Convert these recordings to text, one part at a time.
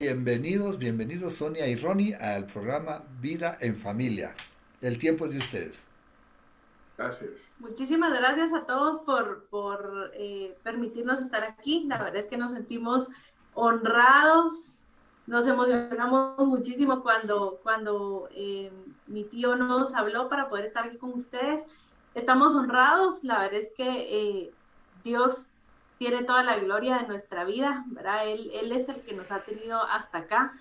Bienvenidos, bienvenidos Sonia y Ronnie al programa Vida en Familia. El tiempo es de ustedes. Gracias. Muchísimas gracias a todos por permitirnos estar aquí. La verdad es que nos sentimos honrados, nos emocionamos muchísimo cuando mi tío nos habló para poder estar aquí con ustedes. Estamos honrados, la verdad es que Dios tiene toda la gloria de nuestra vida, ¿verdad? Él es el que nos ha tenido hasta acá.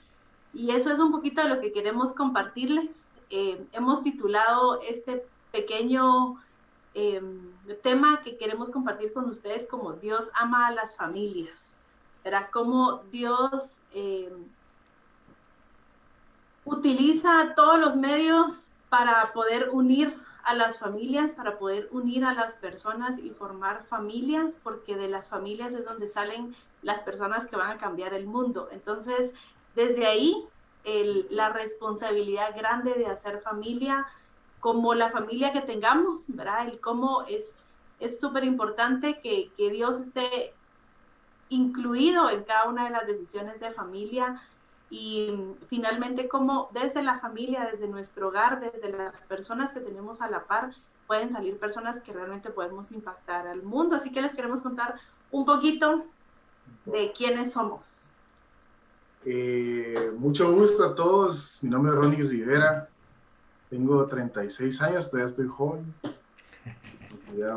Y eso es un poquito de lo que queremos compartirles. Hemos titulado este pequeño eh, tema que queremos compartir con ustedes como Dios ama a las familias. Verá cómo Dios utiliza todos los medios para poder unir a las familias, para poder unir a las personas y formar familias, porque de las familias es donde salen las personas que van a cambiar el mundo. Entonces, desde ahí, la responsabilidad grande de hacer familia, como la familia que tengamos, ¿verdad? El cómo es súper importante que Dios esté incluido en cada una de las decisiones de familia y finalmente como desde la familia, desde nuestro hogar, desde las personas que tenemos a la par, pueden salir personas que realmente podemos impactar al mundo. Así que les queremos contar un poquito de quiénes somos. Mucho gusto a todos. Mi nombre es Ronnie Rivera. Tengo 36 años, todavía estoy joven. Ya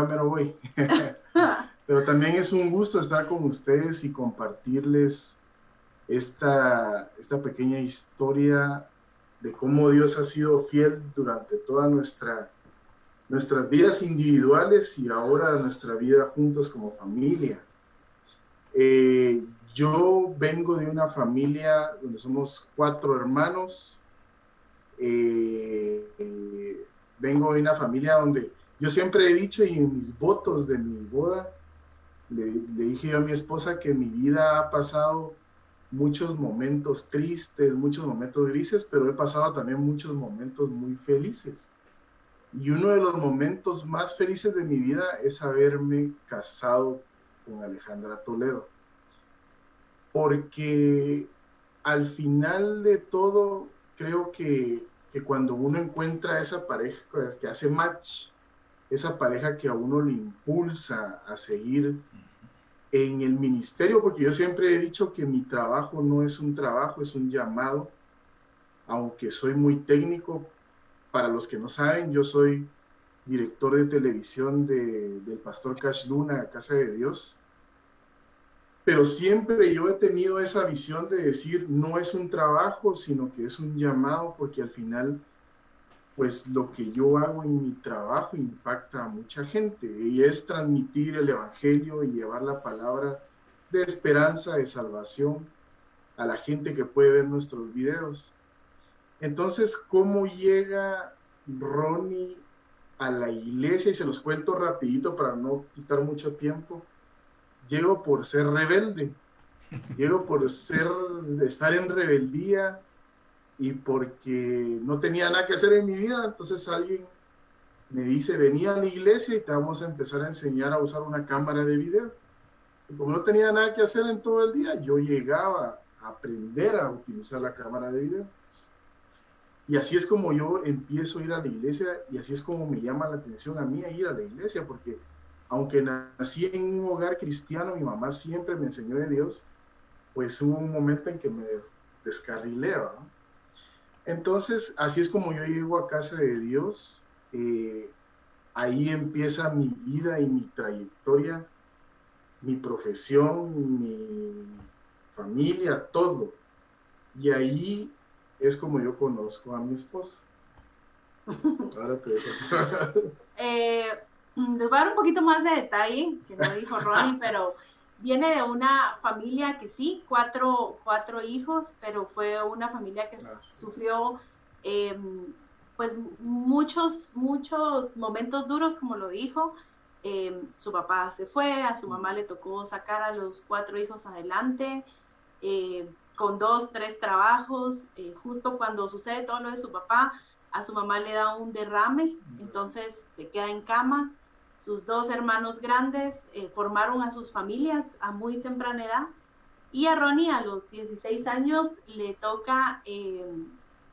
me lo voy. Pero también es un gusto estar con ustedes y compartirles esta pequeña historia de cómo Dios ha sido fiel durante toda nuestras vidas individuales y ahora nuestra vida juntos como familia. Yo vengo de una familia donde somos 4 hermanos. Vengo de una familia donde yo siempre he dicho, y en mis votos de mi boda, le dije yo a mi esposa que mi vida ha pasado muchos momentos tristes, muchos momentos grises, pero he pasado también muchos momentos muy felices. Y uno de los momentos más felices de mi vida es haberme casado con Alejandra Toledo. Porque al final de todo, creo que cuando uno encuentra esa pareja que hace match, esa pareja que a uno le impulsa a seguir en el ministerio, porque yo siempre he dicho que mi trabajo no es un trabajo, es un llamado, aunque soy muy técnico. Para los que no saben, yo soy director de televisión del pastor Cash Luna, Casa de Dios. Pero siempre yo he tenido esa visión de decir, no es un trabajo, sino que es un llamado, porque al final, pues lo que yo hago en mi trabajo impacta a mucha gente, y es transmitir el evangelio y llevar la palabra de esperanza, de salvación a la gente que puede ver nuestros videos. Entonces, ¿cómo llega Ronnie a la iglesia? Y se los cuento rapidito para no quitar mucho tiempo. Llego por ser rebelde, llego por estar en rebeldía y porque no tenía nada que hacer en mi vida. Entonces alguien me dice, vení a la iglesia y te vamos a empezar a enseñar a usar una cámara de video. Y como no tenía nada que hacer en todo el día, yo llegaba a aprender a utilizar la cámara de video. Y así es como yo empiezo a ir a la iglesia, y así es como me llama la atención a mí a ir a la iglesia, porque aunque nací en un hogar cristiano, mi mamá siempre me enseñó de Dios, pues hubo un momento en que me descarrilé, ¿no? Entonces, así es como yo llego a casa de Dios. Ahí empieza mi vida y mi trayectoria, mi profesión, mi familia, todo. Y ahí es como yo conozco a mi esposa. Ahora te dejo. Les voy a dar un poquito más de detalle, que no dijo Ronnie, pero viene de una familia que sí, cuatro hijos, pero fue una familia que sufrió pues muchos momentos duros, como lo dijo. Su papá se fue, a su mamá le tocó sacar a los 4 hijos adelante, con 2, 3 trabajos. Justo cuando sucede todo lo de su papá, a su mamá le da un derrame, entonces se queda en cama. Sus 2 hermanos grandes formaron a sus familias a muy temprana edad. Y a Ronnie a los 16 años le toca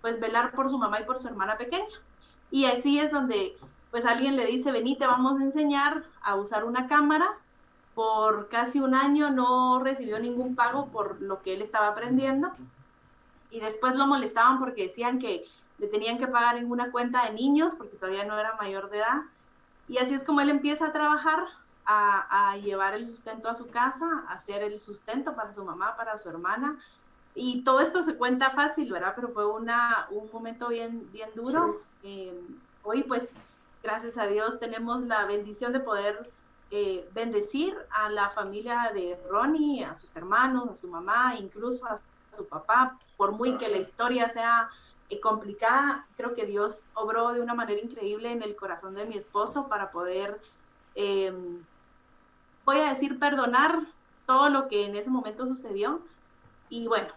pues velar por su mamá y por su hermana pequeña. Y así es donde pues alguien le dice, vení, te vamos a enseñar a usar una cámara. Por casi un año no recibió ningún pago por lo que él estaba aprendiendo. Y después lo molestaban porque decían que le tenían que pagar en una cuenta de niños porque todavía no era mayor de edad. Y así es como él empieza a trabajar, a llevar el sustento a su casa, a hacer el sustento para su mamá, para su hermana. Y todo esto se cuenta fácil, ¿verdad? Pero fue un momento bien duro. Sí. Hoy, pues, gracias a Dios, tenemos la bendición de poder bendecir a la familia de Ronnie, a sus hermanos, a su mamá, incluso a su papá. Por muy que la historia sea complicada, creo que Dios obró de una manera increíble en el corazón de mi esposo para poder, voy a decir, perdonar todo lo que en ese momento sucedió. Y bueno,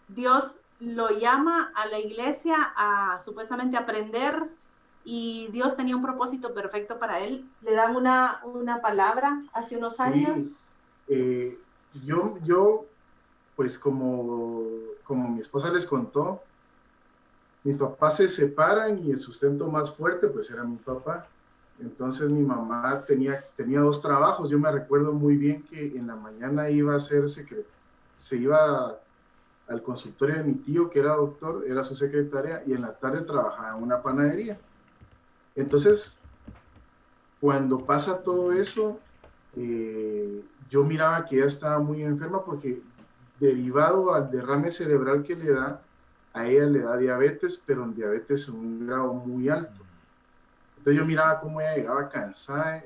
Dios lo llama a la iglesia a supuestamente aprender, y Dios tenía un propósito perfecto para él. Le dan una palabra hace unos años. Yo, pues como mi esposa les contó, mis papás se separan y el sustento más fuerte pues era mi papá. Entonces mi mamá tenía 2 trabajos. Yo me recuerdo muy bien que en la mañana iba a hacer se iba al consultorio de mi tío, que era doctor, era su secretaria, y en la tarde trabajaba en una panadería. Entonces, cuando pasa todo eso, yo miraba que ella estaba muy enferma porque derivado al derrame cerebral que le da, a ella le da diabetes, pero en diabetes en un grado muy alto. Entonces yo miraba cómo ella llegaba cansada.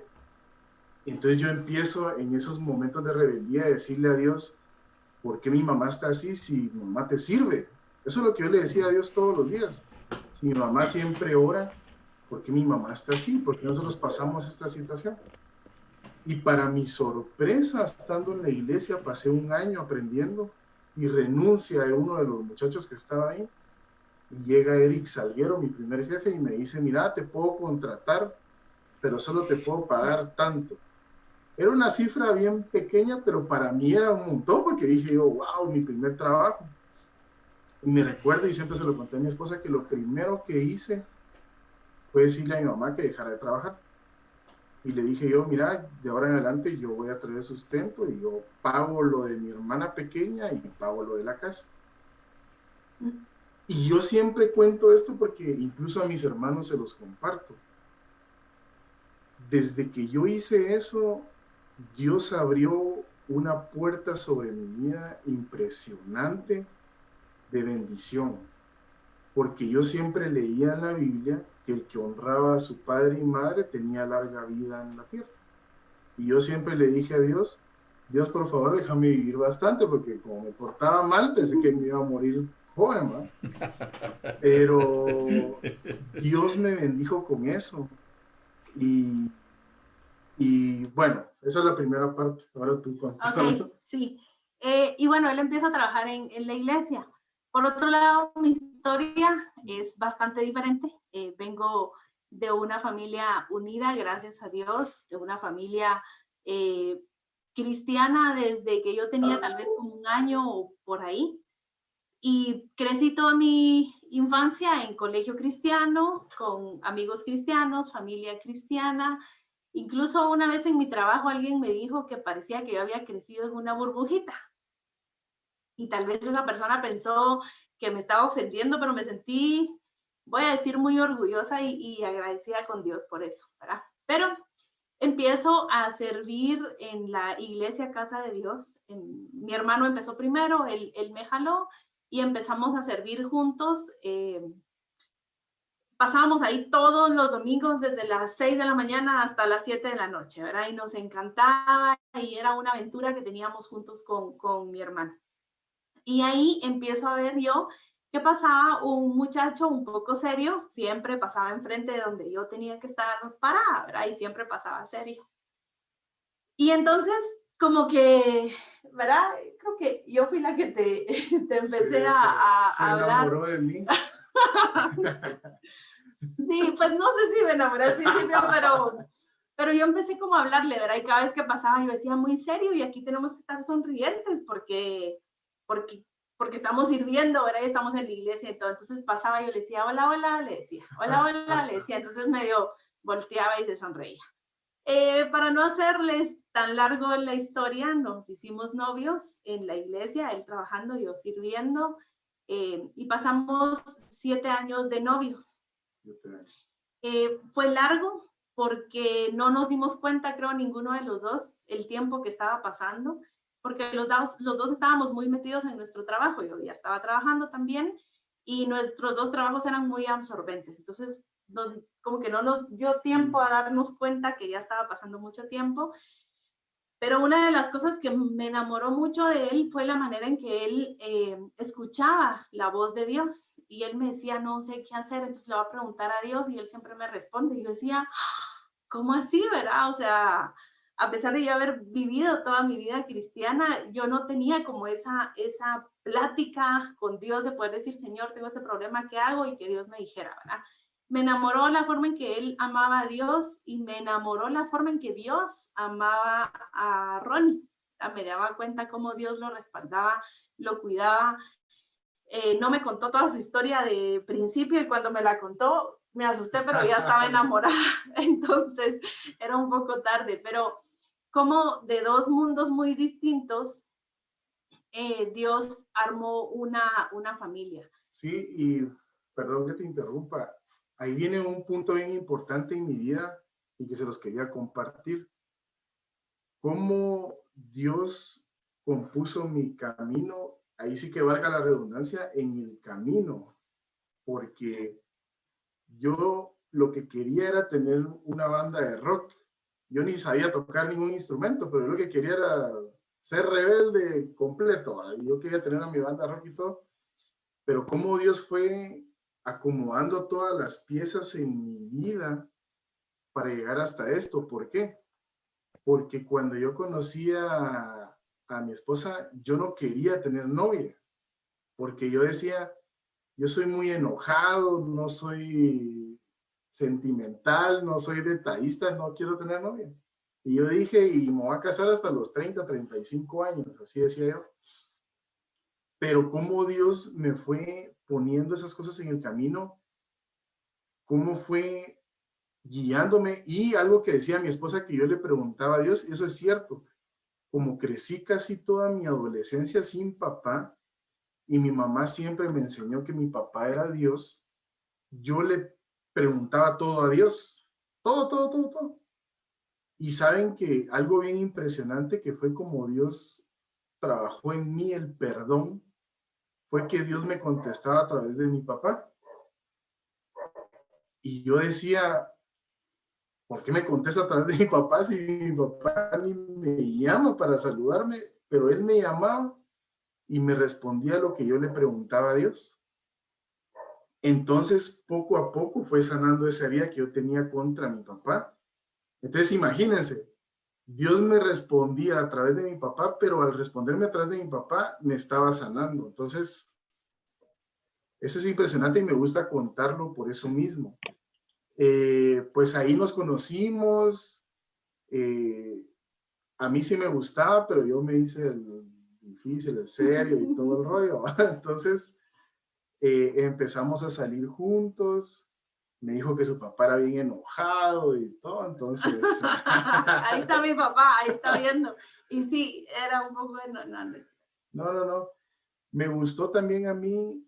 Entonces yo empiezo en esos momentos de rebeldía a decirle a Dios, ¿por qué mi mamá está así si mi mamá te sirve? Eso es lo que yo le decía a Dios todos los días. Si mi mamá siempre ora, ¿por qué mi mamá está así? ¿Por qué nosotros pasamos esta situación? Y para mi sorpresa, estando en la iglesia, pasé un año aprendiendo y renuncia a uno de los muchachos que estaba ahí. Y llega Eric Salguero, mi primer jefe, y me dice, mira, te puedo contratar, pero solo te puedo pagar tanto. Era una cifra bien pequeña, pero para mí era un montón, porque dije yo, wow, mi primer trabajo. Y me recuerdo, y siempre se lo conté a mi esposa, que lo primero que hice fue decirle a mi mamá que dejara de trabajar. Y le dije yo, mira, de ahora en adelante yo voy a traer sustento y yo pago lo de mi hermana pequeña y pago lo de la casa. Y yo siempre cuento esto porque incluso a mis hermanos se los comparto. Desde que yo hice eso, Dios abrió una puerta sobre mi vida impresionante de bendición. Porque yo siempre leía en la Biblia que el que honraba a su padre y madre tenía larga vida en la tierra. Y yo siempre le dije a Dios, Dios, por favor, déjame vivir bastante, porque como me portaba mal, pensé que me iba a morir joven, ¿no? Pero Dios me bendijo con eso. Y bueno, esa es la primera parte. Ahora tú cuentas. Ok, sí. Y bueno, él empieza a trabajar en la iglesia. Por otro lado, mi historia es bastante diferente. Vengo de una familia unida, gracias a Dios, de una familia cristiana desde que yo tenía tal vez como un año o por ahí. Y crecí toda mi infancia en colegio cristiano, con amigos cristianos, familia cristiana. Incluso una vez en mi trabajo alguien me dijo que parecía que yo había crecido en una burbujita. Y tal vez esa persona pensó que me estaba ofendiendo, pero me sentí, voy a decir, muy orgullosa y agradecida con Dios por eso, ¿verdad? Pero empiezo a servir en la iglesia Casa de Dios. Mi hermano empezó primero, él me jaló y empezamos a servir juntos. Pasábamos ahí todos los domingos desde las 6 de la mañana hasta las 7 de la noche, ¿verdad? Y nos encantaba y era una aventura que teníamos juntos con mi hermano. Y ahí empiezo a ver yo que pasaba un muchacho un poco serio, siempre pasaba enfrente de donde yo tenía que estar parada, ¿verdad? Y siempre pasaba serio. Y entonces, como que, ¿verdad? Creo que yo fui la que te empecé a hablar. Se enamoró de mí. Sí, pues no sé si me enamoré al principio, pero yo empecé como a hablarle, ¿verdad? Y cada vez que pasaba yo decía, muy serio, y aquí tenemos que estar sonrientes porque porque estamos sirviendo, ¿verdad? Y estamos en la iglesia y todo. Entonces pasaba, yo le decía, hola, hola, le decía, hola, hola, le decía. Entonces medio volteaba y se sonreía. Para no hacerles tan largo la historia, nos hicimos novios en la iglesia, él trabajando, yo sirviendo, y pasamos 7 años de novios. Fue largo porque no nos dimos cuenta, creo, ninguno de los dos, el tiempo que estaba pasando, porque los dos estábamos muy metidos en nuestro trabajo. Yo ya estaba trabajando también y nuestros dos trabajos eran muy absorbentes. Entonces, como que no nos dio tiempo a darnos cuenta que ya estaba pasando mucho tiempo. Pero una de las cosas que me enamoró mucho de él fue la manera en que él escuchaba la voz de Dios. Y él me decía, no sé qué hacer, entonces le voy a preguntar a Dios y él siempre me responde. Y yo decía, ¿cómo así, verdad? O sea, a pesar de yo haber vivido toda mi vida cristiana, yo no tenía como esa plática con Dios de poder decir, Señor, tengo este problema, ¿qué hago? Y que Dios me dijera, ¿verdad? Me enamoró la forma en que él amaba a Dios y me enamoró la forma en que Dios amaba a Ronnie. Me daba cuenta cómo Dios lo respaldaba, lo cuidaba. No me contó toda su historia de principio y cuando me la contó me asusté, pero ya estaba enamorada. Entonces era un poco tarde, pero como de dos mundos muy distintos, Dios armó una familia. Sí, y perdón que te interrumpa, ahí viene un punto bien importante en mi vida y que se los quería compartir. Cómo Dios compuso mi camino, ahí sí que valga la redundancia, en el camino, porque yo lo que quería era tener una banda de rock. Yo ni sabía tocar ningún instrumento, pero yo lo que quería era ser rebelde completo. Yo quería tener a mi banda de rock y todo. Pero cómo Dios fue acomodando todas las piezas en mi vida para llegar hasta esto. ¿Por qué? Porque cuando yo conocí a mi esposa, yo no quería tener novia, porque yo decía, yo soy muy enojado, no soy sentimental, no soy detallista, no quiero tener novia. Y yo dije, y me voy a casar hasta los 30, 35 años, así decía yo. Pero cómo Dios me fue poniendo esas cosas en el camino, cómo fue guiándome, y algo que decía mi esposa que yo le preguntaba a Dios, y eso es cierto, como crecí casi toda mi adolescencia sin papá, y mi mamá siempre me enseñó que mi papá era Dios, yo le preguntaba todo a Dios, todo, todo, todo, todo. Y saben que algo bien impresionante que fue como Dios trabajó en mí el perdón, fue que Dios me contestaba a través de mi papá. Y yo decía, ¿por qué me contesta a través de mi papá si mi papá ni me llama para saludarme? Pero él me llamaba y me respondía lo que yo le preguntaba a Dios. Entonces, poco a poco fue sanando esa herida que yo tenía contra mi papá. Entonces, imagínense, Dios me respondía a través de mi papá, pero al responderme a través de mi papá, me estaba sanando. Entonces, eso es impresionante y me gusta contarlo por eso mismo. Pues ahí nos conocimos. A mí sí me gustaba, pero yo me hice el difícil, el serio y todo el rollo. Entonces, empezamos a salir juntos. Me dijo que su papá era bien enojado y todo, entonces... Ahí está mi papá, ahí está viendo. Y sí, era un poco... No. Me gustó también a mí.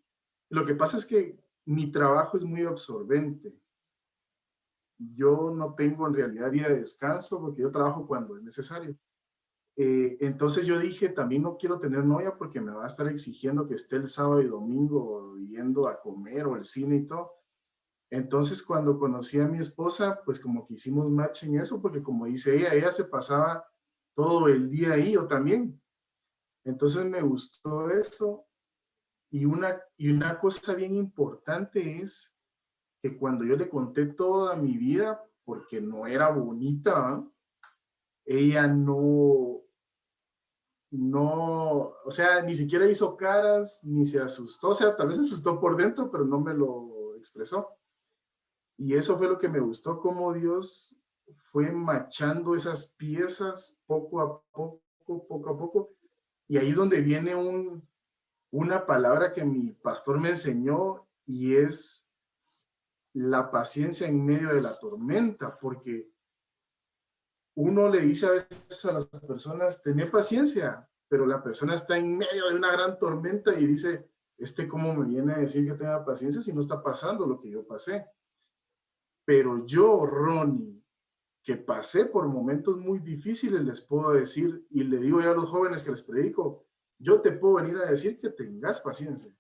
Lo que pasa es que mi trabajo es muy absorbente. Yo no tengo en realidad día de descanso porque yo trabajo cuando es necesario. Entonces yo dije, también no quiero tener novia porque me va a estar exigiendo que esté el sábado y domingo yendo a comer o al cine y todo. Entonces cuando conocí a mi esposa, pues como que hicimos match en eso, porque como dice ella se pasaba todo el día ahí, yo también. Entonces me gustó eso. Y una cosa bien importante es que cuando yo le conté toda mi vida, porque no era bonita, ¿eh? Ella no, o sea, ni siquiera hizo caras, ni se asustó, o sea, tal vez se asustó por dentro, pero no me lo expresó. Y eso fue lo que me gustó, cómo Dios fue machando esas piezas poco a poco, poco a poco. Y ahí donde viene un una palabra que mi pastor me enseñó y es la paciencia en medio de la tormenta, porque uno le dice a veces a las personas, tené paciencia, pero la persona está en medio de una gran tormenta y dice, ¿cómo me viene a decir que tenga paciencia si no está pasando lo que yo pasé? Pero yo, Ronnie, que pasé por momentos muy difíciles, les puedo decir, y le digo ya a los jóvenes que les predico, yo te puedo venir a decir que tengas paciencia,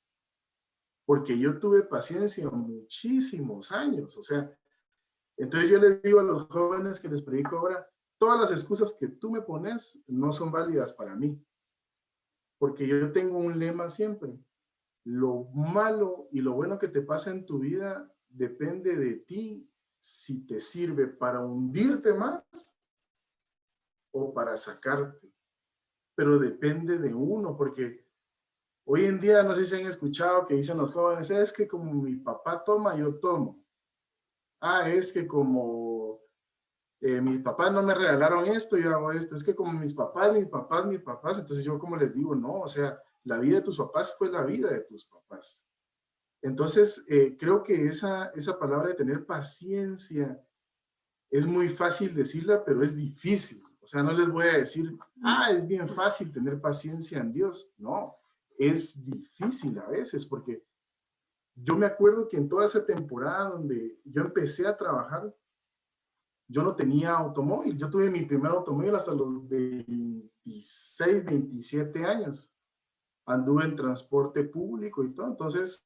porque yo tuve paciencia muchísimos años, o sea, entonces yo les digo a los jóvenes que les predico ahora, todas las excusas que tú me pones no son válidas para mí, porque yo tengo un lema siempre, lo malo y lo bueno que te pasa en tu vida depende de ti, si te sirve para hundirte más o para sacarte, pero depende de uno, porque hoy en día, no sé si han escuchado que dicen los jóvenes, es que como mi papá toma, yo tomo. Es que como mis papás no me regalaron esto, yo hago esto. Es que como mis papás, entonces yo como les digo, no, o sea, la vida de tus papás fue la vida de tus papás. Entonces, creo que esa palabra de tener paciencia es muy fácil decirla, pero es difícil. O sea, no les voy a decir, es bien fácil tener paciencia en Dios. No, es difícil a veces, porque yo me acuerdo que en toda esa temporada donde yo empecé a trabajar, yo no tenía automóvil. Yo tuve mi primer automóvil hasta los 26, 27 años. Anduve en transporte público y todo. Entonces,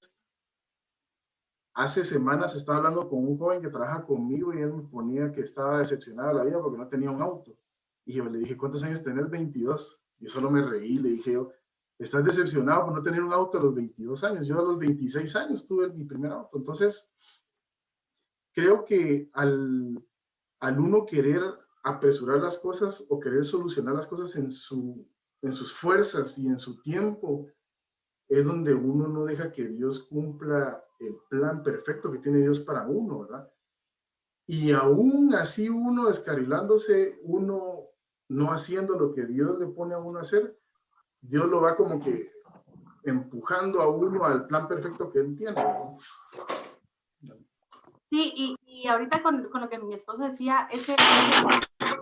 hace semanas estaba hablando con un joven que trabaja conmigo y él me ponía que estaba decepcionado de la vida porque no tenía un auto. Y yo le dije, ¿cuántos años tenés? 22. Yo solo me reí, le dije yo, ¿estás decepcionado por no tener un auto a los 22 años? Yo a los 26 años tuve mi primer auto. Entonces, creo que al uno querer apresurar las cosas o querer solucionar las cosas en sus fuerzas y en su tiempo, es donde uno no deja que Dios cumpla el plan perfecto que tiene Dios para uno, ¿verdad? Y aún así uno descarrilándose, uno no haciendo lo que Dios le pone a uno a hacer, Dios lo va como que empujando a uno al plan perfecto que él tiene, ¿verdad? Sí, y ahorita con lo que mi esposo decía, ese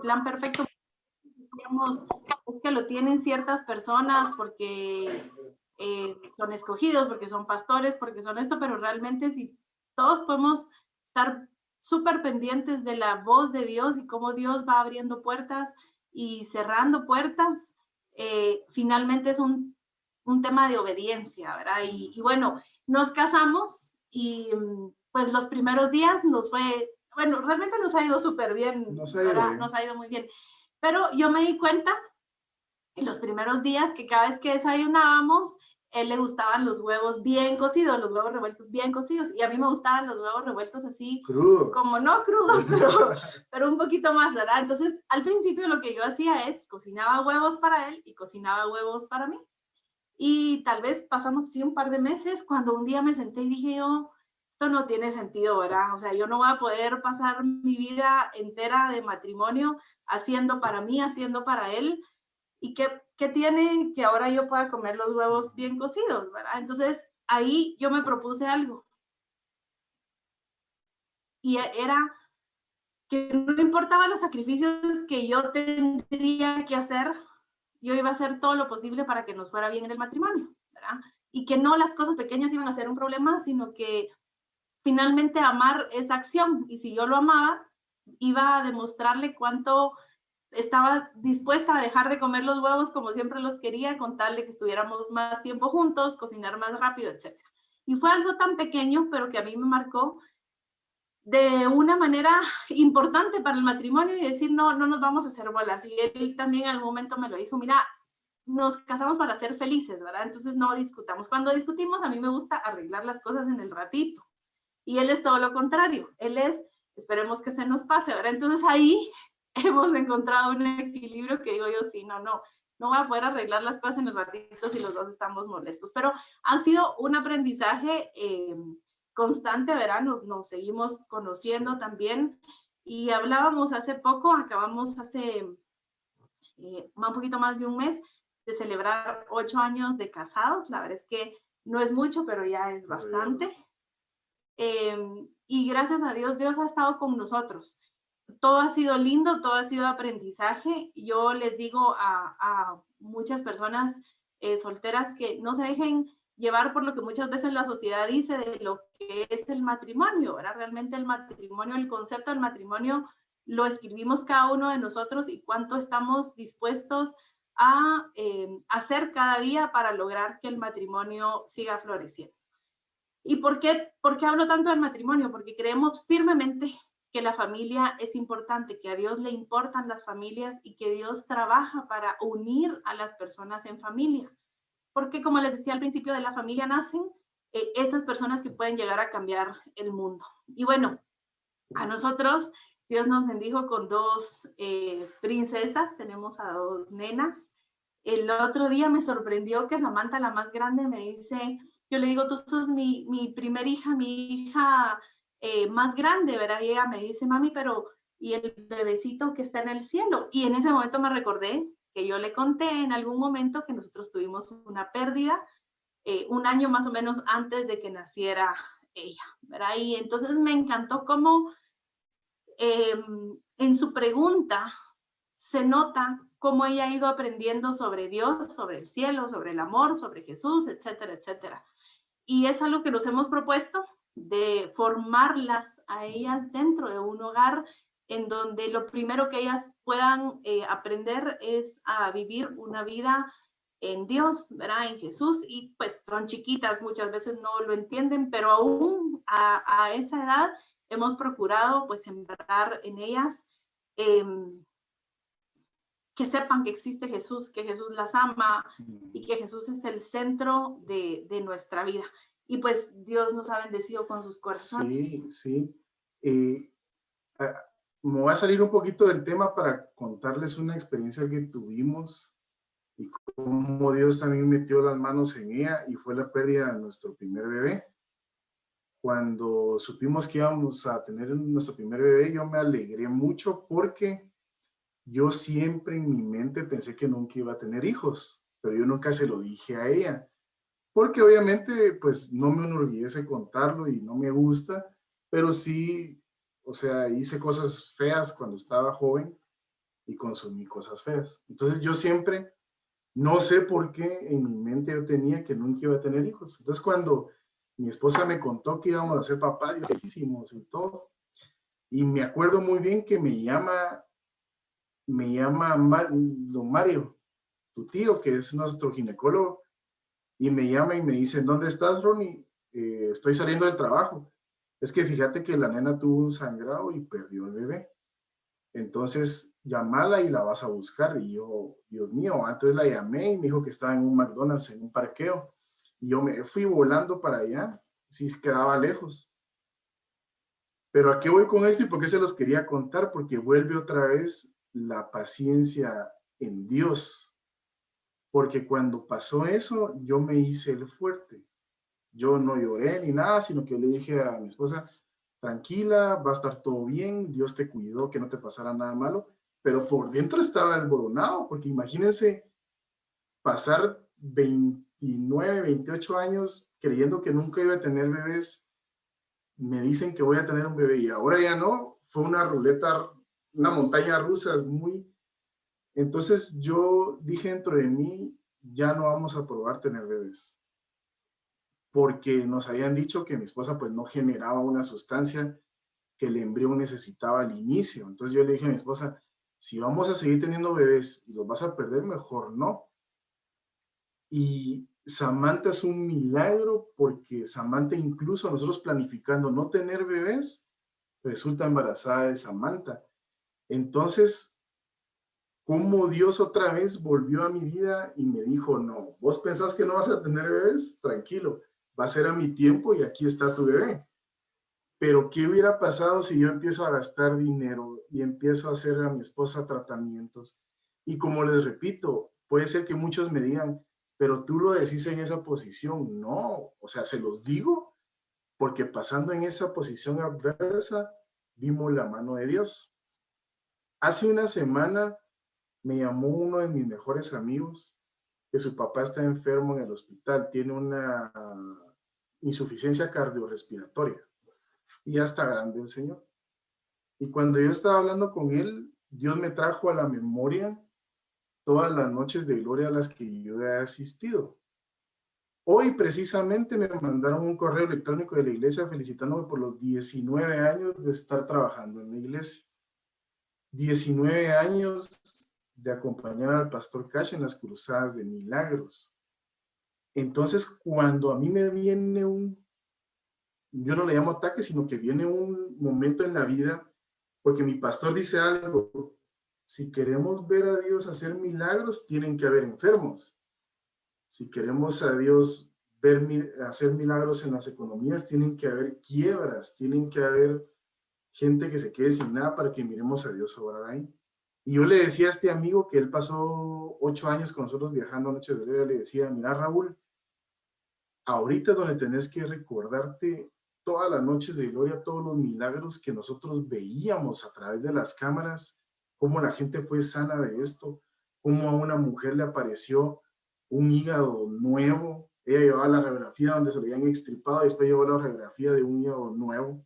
plan perfecto, digamos, es que lo tienen ciertas personas porque son escogidos, porque son pastores, porque son esto, pero realmente si todos podemos estar súper pendientes de la voz de Dios y cómo Dios va abriendo puertas y cerrando puertas, finalmente es un tema de obediencia, ¿verdad? Y bueno, nos casamos y pues los primeros días nos fue, bueno, realmente nos ha ido súper bien, nos ha ido muy bien, pero yo me di cuenta en los primeros días que cada vez que desayunábamos, él le gustaban los huevos bien cocidos, los huevos revueltos bien cocidos, y a mí me gustaban los huevos revueltos así, crudos. Como no crudos, pero un poquito más, ¿verdad? Entonces, al principio lo que yo hacía es cocinaba huevos para él y cocinaba huevos para mí. Y tal vez pasamos así un par de meses cuando un día me senté y dije yo, esto no tiene sentido, ¿verdad? O sea, yo no voy a poder pasar mi vida entera de matrimonio haciendo para mí, haciendo para él. ¿Y qué tiene que ahora yo pueda comer los huevos bien cocidos, ¿verdad? Entonces, ahí yo me propuse algo. Y era que no importaba los sacrificios que yo tendría que hacer, yo iba a hacer todo lo posible para que nos fuera bien en el matrimonio, ¿verdad? Y que no las cosas pequeñas iban a ser un problema, sino que finalmente amar es acción. Y si yo lo amaba, iba a demostrarle cuánto estaba dispuesta a dejar de comer los huevos como siempre los quería, con tal de que estuviéramos más tiempo juntos, cocinar más rápido, etc. Y fue algo tan pequeño, pero que a mí me marcó de una manera importante para el matrimonio y decir, no nos vamos a hacer bolas. Y él también en algún momento me lo dijo, mira, nos casamos para ser felices, ¿verdad? Entonces no discutamos. Cuando discutimos, a mí me gusta arreglar las cosas en el ratito. Y él es todo lo contrario. Él es, esperemos que se nos pase, ¿verdad? Entonces ahí hemos encontrado un equilibrio que digo yo, sí, no voy a poder arreglar las cosas en el ratito si los dos estamos molestos. Pero ha sido un aprendizaje constante, ¿verdad? Nos seguimos conociendo también. Y hablábamos hace poco, acabamos hace un poquito más de un mes, de celebrar 8 años de casados. La verdad es que no es mucho, pero ya es bastante. Y gracias a Dios, Dios ha estado con nosotros. Todo ha sido lindo, todo ha sido aprendizaje. Yo les digo a muchas personas solteras que no se dejen llevar por lo que muchas veces la sociedad dice de lo que es el matrimonio, ¿verdad? Realmente el matrimonio, el concepto del matrimonio lo escribimos cada uno de nosotros y cuánto estamos dispuestos a hacer cada día para lograr que el matrimonio siga floreciendo. ¿Y por qué hablo tanto del matrimonio? Porque creemos firmemente que la familia es importante, que a Dios le importan las familias y que Dios trabaja para unir a las personas en familia. Porque como les decía al principio, de la familia nacen esas personas que pueden llegar a cambiar el mundo. Y bueno, a nosotros Dios nos bendijo con 2 princesas, tenemos a 2 nenas. El otro día me sorprendió que Samantha, la más grande, me dice, yo le digo, tú sos mi primer hija, mi hija más grande, ¿verdad? Y ella me dice, mami, pero ¿y el bebecito que está en el cielo? Y en ese momento me recordé que yo le conté en algún momento que nosotros tuvimos una pérdida, 1 año más o menos antes de que naciera ella, ¿verdad? Y entonces me encantó cómo en su pregunta se nota cómo ella ha ido aprendiendo sobre Dios, sobre el cielo, sobre el amor, sobre Jesús, etcétera, etcétera. Y es algo que nos hemos propuesto de formarlas a ellas dentro de un hogar en donde lo primero que ellas puedan aprender es a vivir una vida en Dios, ¿verdad? En Jesús, y pues son chiquitas, muchas veces no lo entienden, pero aún a esa edad hemos procurado pues sembrar en ellas que sepan que existe Jesús, que Jesús las ama y que Jesús es el centro de nuestra vida. Y pues Dios nos ha bendecido con sus corazones. Sí, sí. Me voy a salir un poquito del tema para contarles una experiencia que tuvimos y cómo Dios también metió las manos en ella, y fue la pérdida de nuestro primer bebé. Cuando supimos que íbamos a tener nuestro primer bebé, yo me alegré mucho porque yo siempre en mi mente pensé que nunca iba a tener hijos, pero yo nunca se lo dije a ella, porque obviamente pues no me enorgullece contarlo y no me gusta, pero sí, o sea, hice cosas feas cuando estaba joven y consumí cosas feas. Entonces yo siempre, no sé por qué en mi mente yo tenía que nunca iba a tener hijos. Entonces cuando mi esposa me contó que íbamos a ser papás, y hicimos y todo, y me acuerdo muy bien que me llama don Mario, tu tío, que es nuestro ginecólogo, y me llama y me dice, ¿dónde estás, Ronnie? Estoy saliendo del trabajo. Es que fíjate que la nena tuvo un sangrado y perdió el bebé. Entonces, llámala y la vas a buscar. Y yo, Dios mío, entonces la llamé y me dijo que estaba en un McDonald's, en un parqueo. Y yo me fui volando para allá, sí quedaba lejos. Pero ¿a qué voy con esto y por qué se los quería contar? Porque vuelve otra vez la paciencia en Dios. Porque cuando pasó eso, yo me hice el fuerte. Yo no lloré ni nada, sino que le dije a mi esposa, tranquila, va a estar todo bien, Dios te cuidó, que no te pasara nada malo. Pero por dentro estaba desboronado, porque imagínense pasar 29, 28 años creyendo que nunca iba a tener bebés. Me dicen que voy a tener un bebé y ahora ya no. Fue una ruleta, una montaña rusa muy... Entonces yo dije dentro de mí, ya no vamos a probar tener bebés. Porque nos habían dicho que mi esposa pues no generaba una sustancia que el embrión necesitaba al inicio. Entonces yo le dije a mi esposa, si vamos a seguir teniendo bebés y los vas a perder, mejor no. Y Samantha es un milagro porque Samantha, incluso nosotros planificando no tener bebés, resulta embarazada de Samantha. Entonces, cómo Dios otra vez volvió a mi vida y me dijo, no, vos pensás que no vas a tener bebés, tranquilo, va a ser a mi tiempo y aquí está tu bebé. Pero ¿qué hubiera pasado si yo empiezo a gastar dinero y empiezo a hacer a mi esposa tratamientos? Y como les repito, puede ser que muchos me digan, pero tú lo decís en esa posición. No, o sea, se los digo porque pasando en esa posición adversa, vimos la mano de Dios. Hace una semana me llamó uno de mis mejores amigos que su papá está enfermo en el hospital, tiene una insuficiencia cardiorrespiratoria y ya está grande el señor. Y cuando yo estaba hablando con él, Dios me trajo a la memoria todas las noches de gloria a las que yo he asistido. Hoy precisamente me mandaron un correo electrónico de la iglesia felicitándome por los 19 años de estar trabajando en la iglesia. 19 años de acompañar al pastor Cash en las cruzadas de milagros. Entonces, cuando a mí me viene yo no le llamo ataque, sino que viene un momento en la vida, porque mi pastor dice algo: si queremos ver a Dios hacer milagros, tienen que haber enfermos. Si queremos a Dios hacer milagros en las economías, tienen que haber quiebras, tienen que haber gente que se quede sin nada para que miremos a Dios obrar ahí. Y yo le decía a este amigo que él pasó 8 años con nosotros viajando a Noches de Gloria, le decía: mira, Raúl, ahorita es donde tenés que recordarte todas las noches de gloria, todos los milagros que nosotros veíamos a través de las cámaras, cómo la gente fue sana de esto, cómo a una mujer le apareció un hígado nuevo. Ella llevaba la radiografía donde se le habían extirpado, y después llevó la radiografía de un hígado nuevo.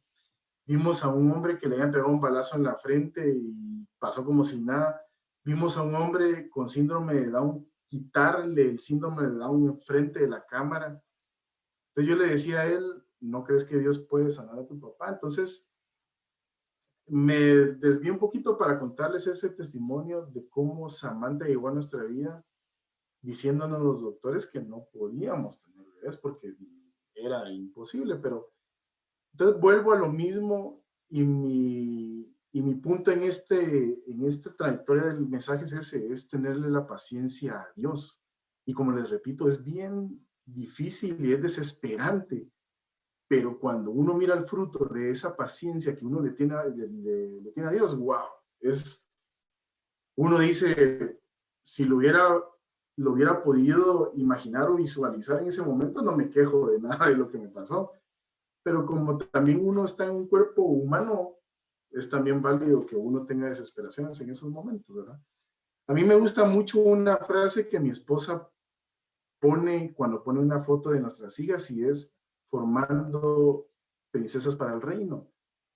Vimos a un hombre que le habían pegado un balazo en la frente y pasó como si nada. Vimos a un hombre con síndrome de Down, quitarle el síndrome de Down enfrente de la cámara. Entonces yo le decía a él: ¿no crees que Dios puede sanar a tu papá? Entonces me desvío un poquito para contarles ese testimonio de cómo Samantha llegó a nuestra vida diciéndonos los doctores que no podíamos tener bebés porque era imposible. Pero entonces vuelvo a lo mismo, y mi punto en esta trayectoria del mensaje es ese: es tenerle la paciencia a Dios. Y como les repito, es bien difícil y es desesperante, pero cuando uno mira el fruto de esa paciencia que uno le tiene a Dios, wow, uno dice: si lo hubiera podido imaginar o visualizar en ese momento, no me quejo de nada de lo que me pasó. Pero como también uno está en un cuerpo humano, es también válido que uno tenga desesperaciones en esos momentos, ¿verdad? A mí me gusta mucho una frase que mi esposa pone cuando pone una foto de nuestras hijas, y es: formando princesas para el reino.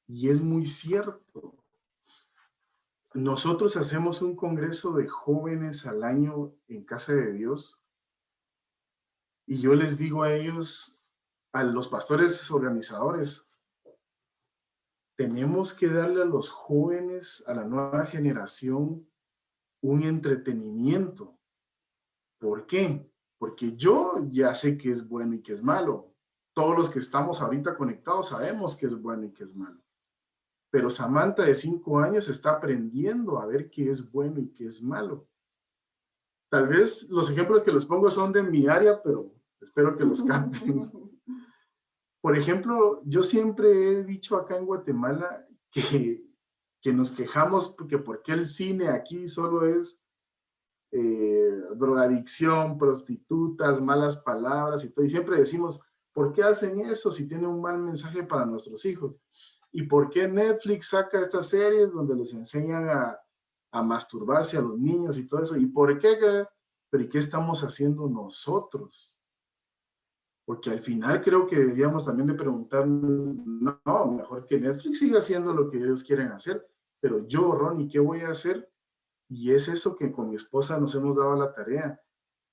Y es muy cierto. Nosotros hacemos un congreso de jóvenes al año en Casa de Dios, y yo les digo a ellos, a los pastores organizadores: tenemos que darle a los jóvenes, a la nueva generación, un entretenimiento. ¿Por qué? Porque yo ya sé qué es bueno y qué es malo. Todos los que estamos ahorita conectados sabemos qué es bueno y qué es malo. Pero Samantha de 5 años está aprendiendo a ver qué es bueno y qué es malo. Tal vez los ejemplos que les pongo son de mi área, pero espero que los capten. Por ejemplo, yo siempre he dicho acá en Guatemala que nos quejamos porque por qué el cine aquí solo es drogadicción, prostitutas, malas palabras y todo. Y siempre decimos: ¿por qué hacen eso si tienen un mal mensaje para nuestros hijos? ¿Y por qué Netflix saca estas series donde les enseñan a masturbarse a los niños y todo eso? ¿Y por qué? ¿Pero y qué estamos haciendo nosotros? Porque al final creo que deberíamos también de preguntar: no, mejor que Netflix siga haciendo lo que ellos quieren hacer, pero yo, Ronnie, ¿qué voy a hacer? Y es eso que con mi esposa nos hemos dado la tarea: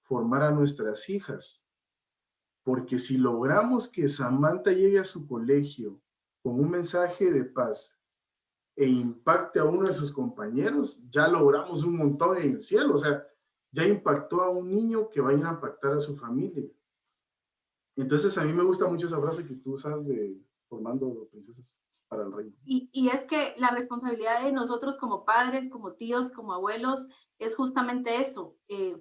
formar a nuestras hijas. Porque si logramos que Samantha llegue a su colegio con un mensaje de paz e impacte a uno de sus compañeros, ya logramos un montón en el cielo. O sea, ya impactó a un niño que va a ir a impactar a su familia. Entonces a mí me gusta mucho esa frase que tú usas de formando princesas para el reino. Y es que la responsabilidad de nosotros como padres, como tíos, como abuelos, es justamente eso: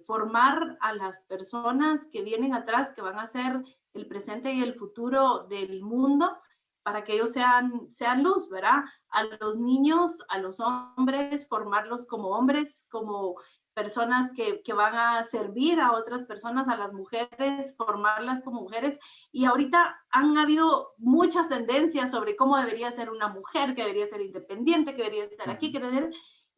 formar a las personas que vienen atrás, que van a ser el presente y el futuro del mundo, para que ellos sean luz, ¿verdad? A los niños, a los hombres, formarlos como hombres, como personas que van a servir a otras personas, a las mujeres, formarlas como mujeres. Y ahorita han habido muchas tendencias sobre cómo debería ser una mujer, que debería ser independiente, que debería estar aquí, que debería...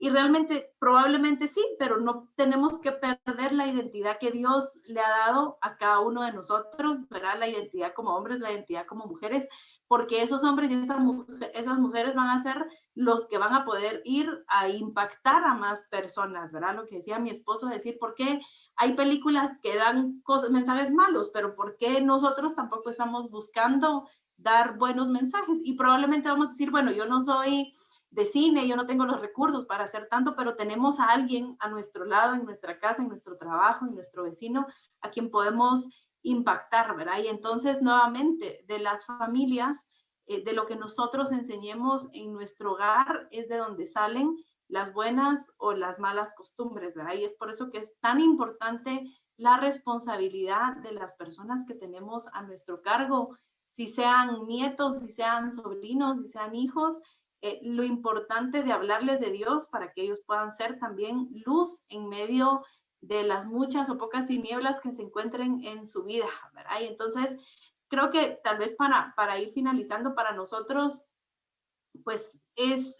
Y realmente, probablemente sí, pero no tenemos que perder la identidad que Dios le ha dado a cada uno de nosotros, ¿verdad? La identidad como hombres, la identidad como mujeres, porque esos hombres y esas mujeres van a ser los que van a poder ir a impactar a más personas, ¿verdad? Lo que decía mi esposo, decir, ¿por qué hay películas que dan mensajes malos, pero por qué nosotros tampoco estamos buscando dar buenos mensajes? Y probablemente vamos a decir, bueno, yo no soy de cine, yo no tengo los recursos para hacer tanto, pero tenemos a alguien a nuestro lado, en nuestra casa, en nuestro trabajo, en nuestro vecino, a quien podemos impactar, ¿verdad? Y entonces, nuevamente, de las familias, de lo que nosotros enseñemos en nuestro hogar es de donde salen las buenas o las malas costumbres, ¿verdad? Y es por eso que es tan importante la responsabilidad de las personas que tenemos a nuestro cargo, si sean nietos, si sean sobrinos, si sean hijos, lo importante de hablarles de Dios para que ellos puedan ser también luz en medio de las muchas o pocas tinieblas que se encuentren en su vida, ¿verdad? Y entonces, creo que tal vez para ir finalizando para nosotros, pues es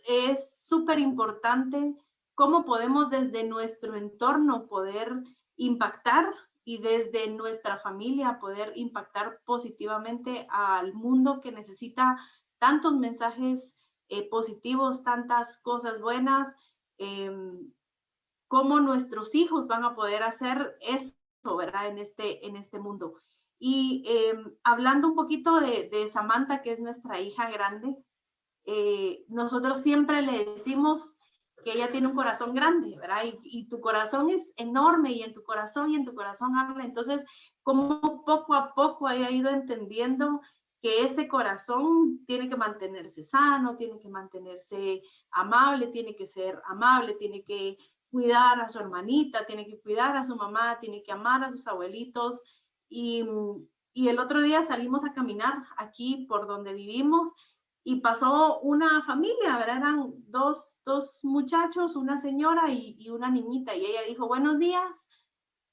súper importante cómo podemos desde nuestro entorno poder impactar y desde nuestra familia poder impactar positivamente al mundo que necesita tantos mensajes positivos, tantas cosas buenas, cómo nuestros hijos van a poder hacer eso, ¿verdad? En este mundo. Y hablando un poquito de Samantha, que es nuestra hija grande, nosotros siempre le decimos que ella tiene un corazón grande, ¿verdad? Y tu corazón es enorme y en tu corazón habla. Entonces, como poco a poco haya ido entendiendo que ese corazón tiene que mantenerse sano, tiene que mantenerse amable, tiene que ser amable, tiene que cuidar a su hermanita, tiene que cuidar a su mamá, tiene que amar a sus abuelitos. Y el otro día salimos a caminar aquí por donde vivimos y pasó una familia, ¿verdad? Eran dos muchachos, una señora y una niñita, y ella dijo, buenos días,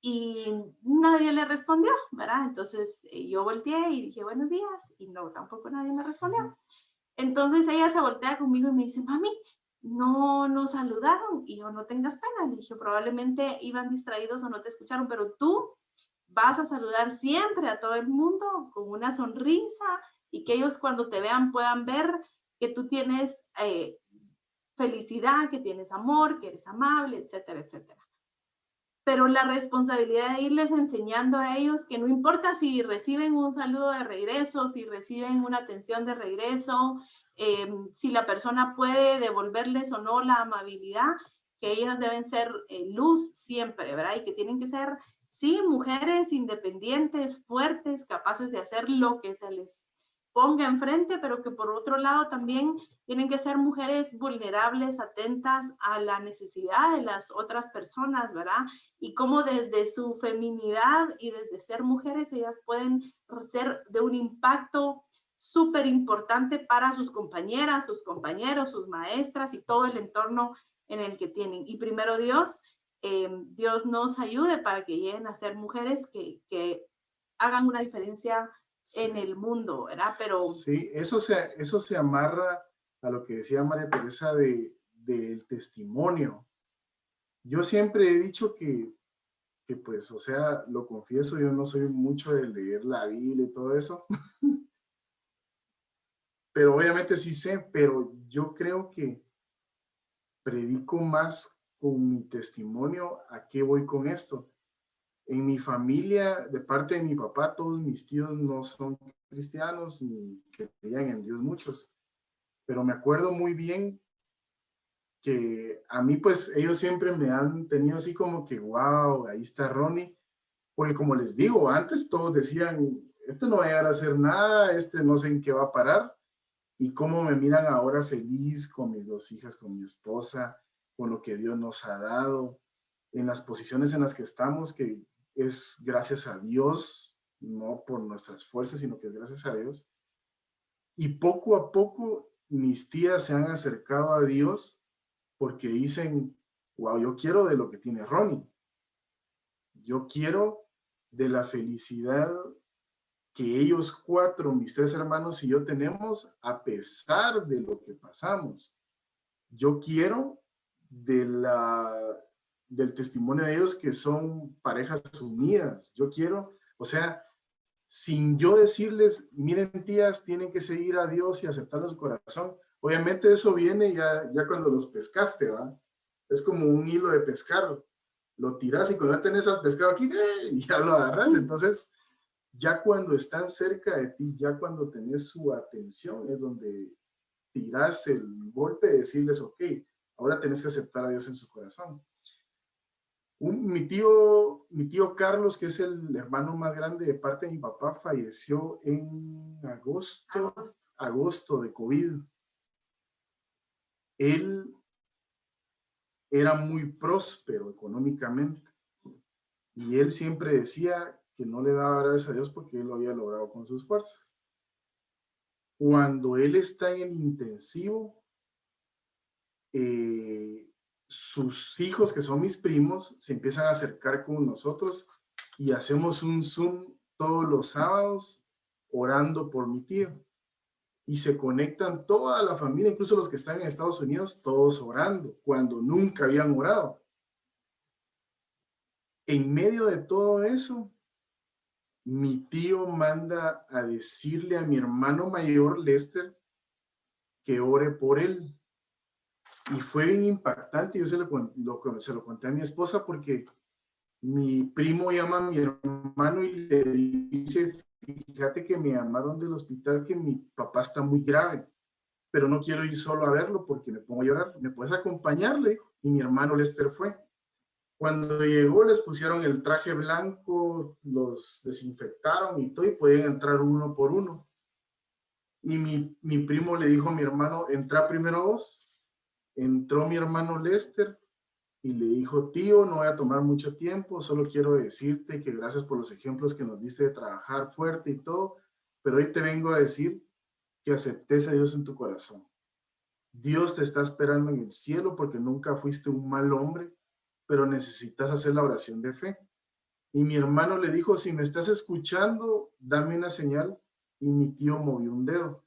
y nadie le respondió, ¿verdad? Entonces yo volteé y dije, buenos días, y no, tampoco nadie me respondió. Entonces ella se voltea conmigo y me dice, mami, no nos saludaron, y yo, no tengas pena, le dije, probablemente iban distraídos o no te escucharon, pero tú vas a saludar siempre a todo el mundo con una sonrisa, y que ellos cuando te vean puedan ver que tú tienes felicidad, que tienes amor, que eres amable, etcétera, etcétera. Pero la responsabilidad de irles enseñando a ellos que no importa si reciben un saludo de regreso, si reciben una atención de regreso, si la persona puede devolverles o no la amabilidad, que ellas deben ser luz siempre, ¿verdad? Y que tienen que ser, sí, mujeres independientes, fuertes, capaces de hacer lo que se les ponga enfrente, pero que por otro lado también tienen que ser mujeres vulnerables, atentas a la necesidad de las otras personas, ¿verdad? Y cómo desde su feminidad y desde ser mujeres, ellas pueden ser de un impacto súper importante para sus compañeras, sus compañeros, sus maestras y todo el entorno en el que tienen. Y primero Dios, Dios nos ayude para que lleguen a ser mujeres que hagan una diferencia en el mundo, ¿verdad? Pero sí, eso se amarra a lo que decía María Teresa del testimonio. Yo siempre he dicho que pues, o sea, lo confieso, yo no soy mucho de leer la Biblia y todo eso, pero obviamente sí sé, pero yo creo que predico más con mi testimonio. ¿A qué voy con esto? En mi familia, de parte de mi papá, todos mis tíos no son cristianos ni creían en Dios muchos, pero me acuerdo muy bien que a mí, pues, ellos siempre me han tenido así como que, wow, ahí está Ronnie, porque como les digo, antes todos decían, este no va a llegar a hacer nada, este no sé en qué va a parar, y cómo me miran ahora feliz con mis dos hijas, con mi esposa, con lo que Dios nos ha dado, en las posiciones en las que estamos, que es gracias a Dios, no por nuestras fuerzas, sino que es gracias a Dios. Y poco a poco mis tías se han acercado a Dios porque dicen, wow, yo quiero de lo que tiene Ronnie. Yo quiero de la felicidad que ellos cuatro, mis tres hermanos y yo tenemos, a pesar de lo que pasamos. Yo quiero del testimonio de ellos, que son parejas unidas. Yo quiero, o sea, sin yo decirles, miren tías, tienen que seguir a Dios y aceptarlo en su corazón. Obviamente eso viene ya cuando los pescaste, ¿va? Es como un hilo de pescar. Lo tiras y cuando ya tenés al pescado aquí, y ya lo agarras. Entonces, ya cuando están cerca de ti, ya cuando tenés su atención, es donde tiras el golpe de decirles, ok, ahora tenés que aceptar a Dios en su corazón. Mi tío Carlos, que es el hermano más grande de parte de mi papá, falleció en agosto de COVID. Él era muy próspero económicamente y él siempre decía que no le daba gracias a Dios porque él lo había logrado con sus fuerzas. Cuando él está en el intensivo, sus hijos, que son mis primos, se empiezan a acercar con nosotros y hacemos un Zoom todos los sábados orando por mi tío. Y se conectan toda la familia, incluso los que están en Estados Unidos, todos orando, cuando nunca habían orado. En medio de todo eso, mi tío manda a decirle a mi hermano mayor, Lester, que ore por él. Y fue bien impactante. Yo se lo conté a mi esposa porque mi primo llama a mi hermano y le dice, fíjate que me llamaron del hospital que mi papá está muy grave, pero no quiero ir solo a verlo porque me pongo a llorar. ¿Me puedes acompañar? Le dijo. Y mi hermano Lester fue. Cuando llegó les pusieron el traje blanco, los desinfectaron y todo, y podían entrar uno por uno. Y mi primo le dijo a mi hermano, entra primero vos. Entró mi hermano Lester y le dijo, tío, no voy a tomar mucho tiempo, solo quiero decirte que gracias por los ejemplos que nos diste de trabajar fuerte y todo, pero hoy te vengo a decir que aceptes a Dios en tu corazón. Dios te está esperando en el cielo porque nunca fuiste un mal hombre, pero necesitas hacer la oración de fe. Y mi hermano le dijo, si me estás escuchando, dame una señal. Y mi tío movió un dedo.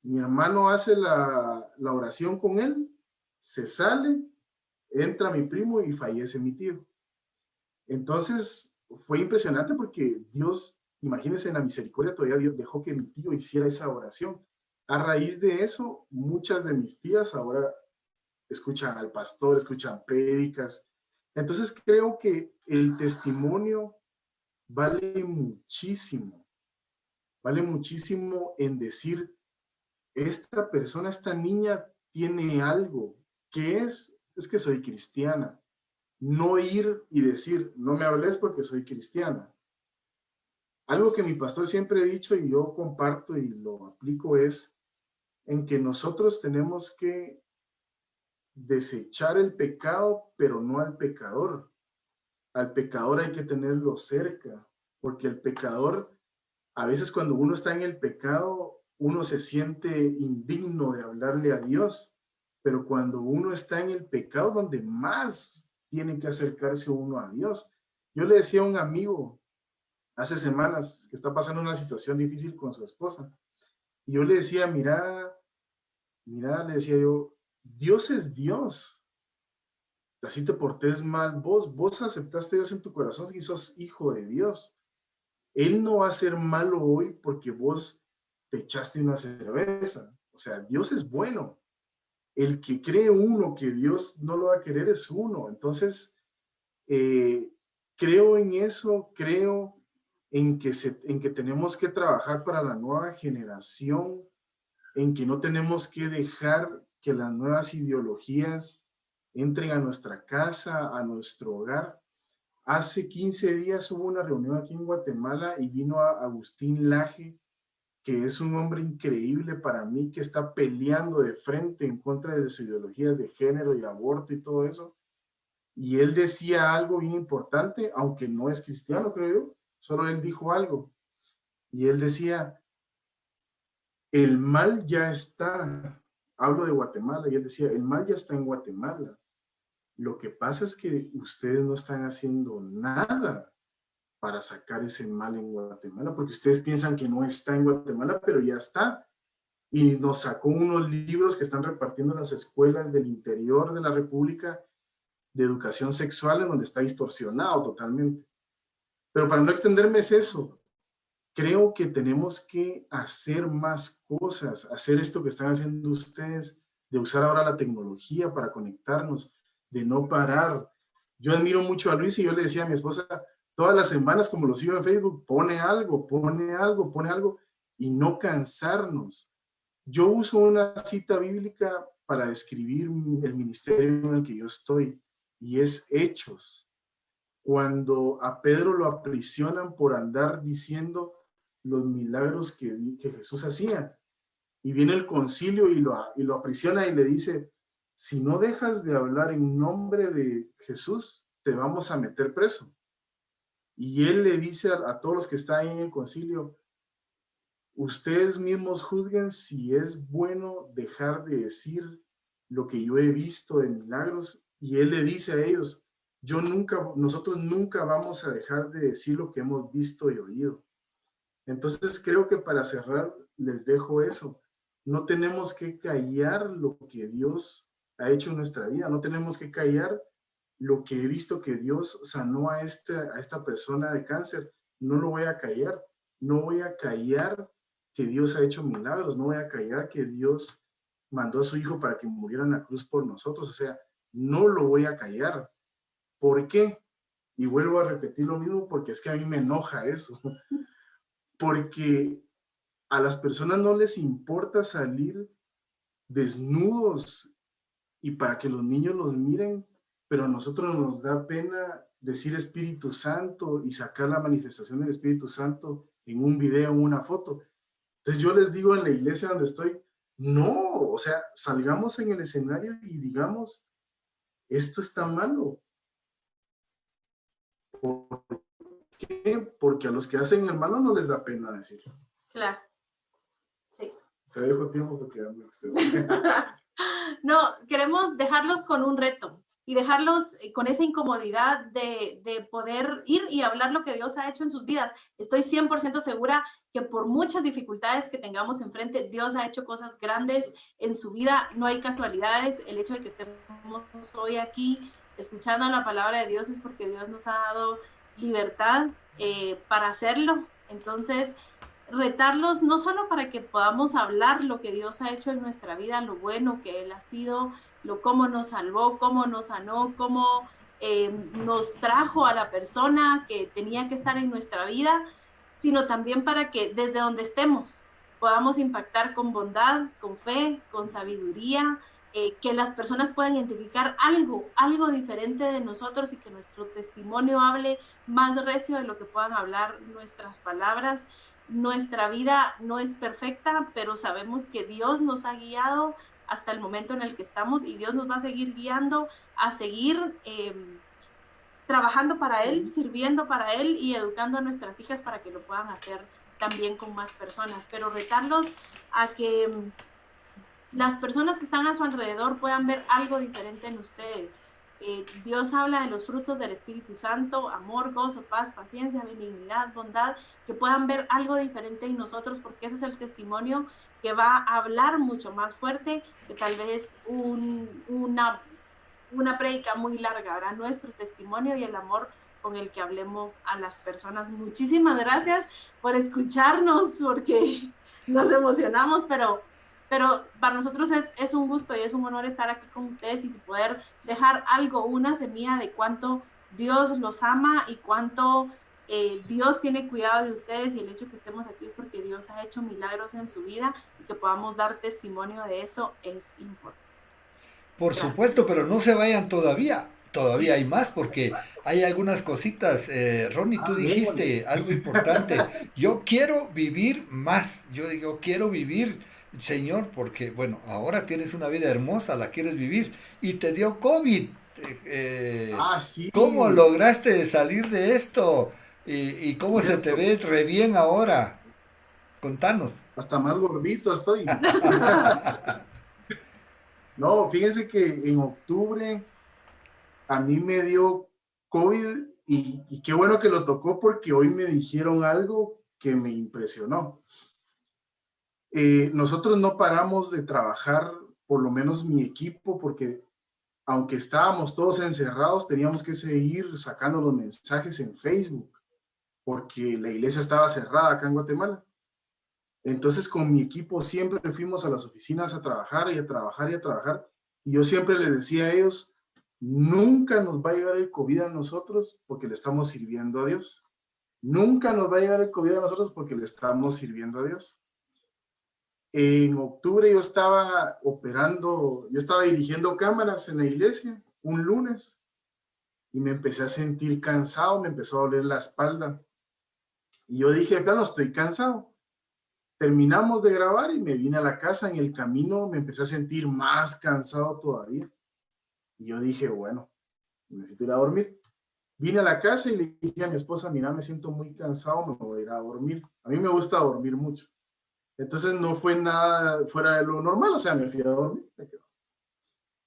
Mi hermano hace la oración con él, se sale, entra mi primo y fallece mi tío. Entonces fue impresionante porque Dios, imagínense, en la misericordia todavía Dios dejó que mi tío hiciera esa oración. A raíz de eso, muchas de mis tías ahora escuchan al pastor, escuchan prédicas. Entonces creo que el testimonio vale muchísimo en decir, esta persona, esta niña tiene algo. ¿Qué es? Es que soy cristiana. No ir y decir, no me hables porque soy cristiana. Algo que mi pastor siempre ha dicho y yo comparto y lo aplico es en que nosotros tenemos que desechar el pecado, pero no al pecador. Al pecador hay que tenerlo cerca, porque el pecador, a veces cuando uno está en el pecado, uno se siente indigno de hablarle a Dios, pero cuando uno está en el pecado, donde más tiene que acercarse uno a Dios. Yo le decía a un amigo hace semanas que está pasando una situación difícil con su esposa, y yo le decía, mira, le decía yo, Dios es Dios. Así te portes mal, vos aceptaste a Dios en tu corazón y sos hijo de Dios. Él no va a ser malo hoy porque vos te echaste una cerveza. O sea, Dios es bueno. El que cree uno que Dios no lo va a querer es uno. Entonces, creo en eso, creo en que tenemos que trabajar para la nueva generación, en que no tenemos que dejar que las nuevas ideologías entren a nuestra casa, a nuestro hogar. Hace 15 días hubo una reunión aquí en Guatemala y vino a Agustín Laje, que es un hombre increíble para mí, que está peleando de frente en contra de las ideologías de género y aborto y todo eso. Y él decía algo bien importante, aunque no es cristiano, creo yo, solo él dijo algo. Y él decía, el mal ya está. Hablo de Guatemala y él decía, el mal ya está en Guatemala. Lo que pasa es que ustedes no están haciendo nada para sacar ese mal en Guatemala, porque ustedes piensan que no está en Guatemala, pero ya está. y nos sacó unos libros que están repartiendo en las escuelas del interior de la República de educación sexual, en donde está distorsionado totalmente. Pero para no extenderme es eso. Creo que tenemos que hacer más cosas, hacer esto que están haciendo ustedes, de usar ahora la tecnología para conectarnos, de no parar. Yo admiro mucho a Luis y yo le decía a mi esposa, todas las semanas, como lo sigo en Facebook, pone algo, pone algo, pone algo, y no cansarnos. Yo uso una cita bíblica para describir el ministerio en el que yo estoy, y es Hechos. Cuando a Pedro lo aprisionan por andar diciendo los milagros que Jesús hacía, y viene el concilio y lo aprisiona y le dice, si no dejas de hablar en nombre de Jesús, te vamos a meter preso. Y él le dice a todos los que están ahí en el concilio, ustedes mismos juzguen si es bueno dejar de decir lo que yo he visto de milagros. Y él le dice a ellos, nosotros nunca vamos a dejar de decir lo que hemos visto y oído. Entonces creo que para cerrar les dejo eso. No tenemos que callar lo que Dios ha hecho en nuestra vida. No tenemos que callar lo que he visto que Dios sanó a esta persona de cáncer. No lo voy a callar. No voy a callar que Dios ha hecho milagros. No voy a callar que Dios mandó a su hijo para que muriera en la cruz por nosotros. O sea, no lo voy a callar. ¿Por qué? Y vuelvo a repetir lo mismo porque es que a mí me enoja eso. Porque a las personas no les importa salir desnudos y para que los niños los miren, pero a nosotros nos da pena decir Espíritu Santo y sacar la manifestación del Espíritu Santo en un video, en una foto. Entonces yo les digo en la iglesia donde estoy, no, o sea, salgamos en el escenario y digamos, esto está malo. ¿Por qué? Porque a los que hacen el malo no les da pena decirlo. Claro. Sí. Te dejo tiempo porque ya me extendí. No, queremos dejarlos con un reto y dejarlos con esa incomodidad de poder ir y hablar lo que Dios ha hecho en sus vidas. Estoy 100% segura que por muchas dificultades que tengamos enfrente, Dios ha hecho cosas grandes en su vida. No hay casualidades. El hecho de que estemos hoy aquí escuchando la palabra de Dios es porque Dios nos ha dado libertad para hacerlo. Entonces, retarlos no solo para que podamos hablar lo que Dios ha hecho en nuestra vida, lo bueno que Él ha sido, cómo nos salvó, cómo nos sanó, cómo nos trajo a la persona que tenía que estar en nuestra vida, sino también para que desde donde estemos podamos impactar con bondad, con fe, con sabiduría, que las personas puedan identificar algo diferente de nosotros y que nuestro testimonio hable más recio de lo que puedan hablar nuestras palabras. Nuestra vida no es perfecta, pero sabemos que Dios nos ha guiado hasta el momento en el que estamos y Dios nos va a seguir guiando a seguir trabajando para Él, sirviendo para Él y educando a nuestras hijas para que lo puedan hacer también con más personas, pero retarlos a que las personas que están a su alrededor puedan ver algo diferente en ustedes. Dios habla de los frutos del Espíritu Santo, amor, gozo, paz, paciencia, benignidad, bondad, que puedan ver algo diferente en nosotros, porque ese es el testimonio que va a hablar mucho más fuerte que tal vez una prédica muy larga, ¿verdad? Nuestro testimonio y el amor con el que hablemos a las personas. Muchísimas gracias por escucharnos, porque nos emocionamos, pero para nosotros es un gusto y es un honor estar aquí con ustedes y poder dejar algo, una semilla de cuánto Dios los ama y cuánto Dios tiene cuidado de ustedes, y el hecho que estemos aquí es porque Dios ha hecho milagros en su vida y que podamos dar testimonio de eso es importante. Por supuesto, pero no se vayan todavía. Todavía hay más porque hay algunas cositas. Ronnie, tú dijiste algo importante. Yo quiero vivir más. Yo digo, quiero vivir, Señor, porque, bueno, ahora tienes una vida hermosa, la quieres vivir y te dio COVID. Sí. ¿Cómo lograste salir de esto? ¿Y cómo se te ve re bien ahora? Contanos. Hasta más gordito estoy. No, fíjense que en octubre a mí me dio COVID y qué bueno que lo tocó porque hoy me dijeron algo que me impresionó. Nosotros no paramos de trabajar, por lo menos mi equipo, porque aunque estábamos todos encerrados, teníamos que seguir sacando los mensajes en Facebook, porque la iglesia estaba cerrada acá en Guatemala. Entonces con mi equipo siempre fuimos a las oficinas a trabajar y a trabajar y a trabajar. Y yo siempre les decía a ellos, nunca nos va a llegar el COVID a nosotros porque le estamos sirviendo a Dios. Nunca nos va a llegar el COVID a nosotros porque le estamos sirviendo a Dios. En octubre yo estaba dirigiendo cámaras en la iglesia un lunes y me empecé a sentir cansado, me empezó a doler la espalda. Y yo dije, plano, estoy cansado. Terminamos de grabar y me vine a la casa. En el camino me empecé a sentir más cansado todavía. Y yo dije, bueno, necesito ir a dormir. Vine a la casa y le dije a mi esposa, mira, me siento muy cansado, me voy a ir a dormir. A mí me gusta dormir mucho. Entonces no fue nada fuera de lo normal, o sea, me fui a dormir.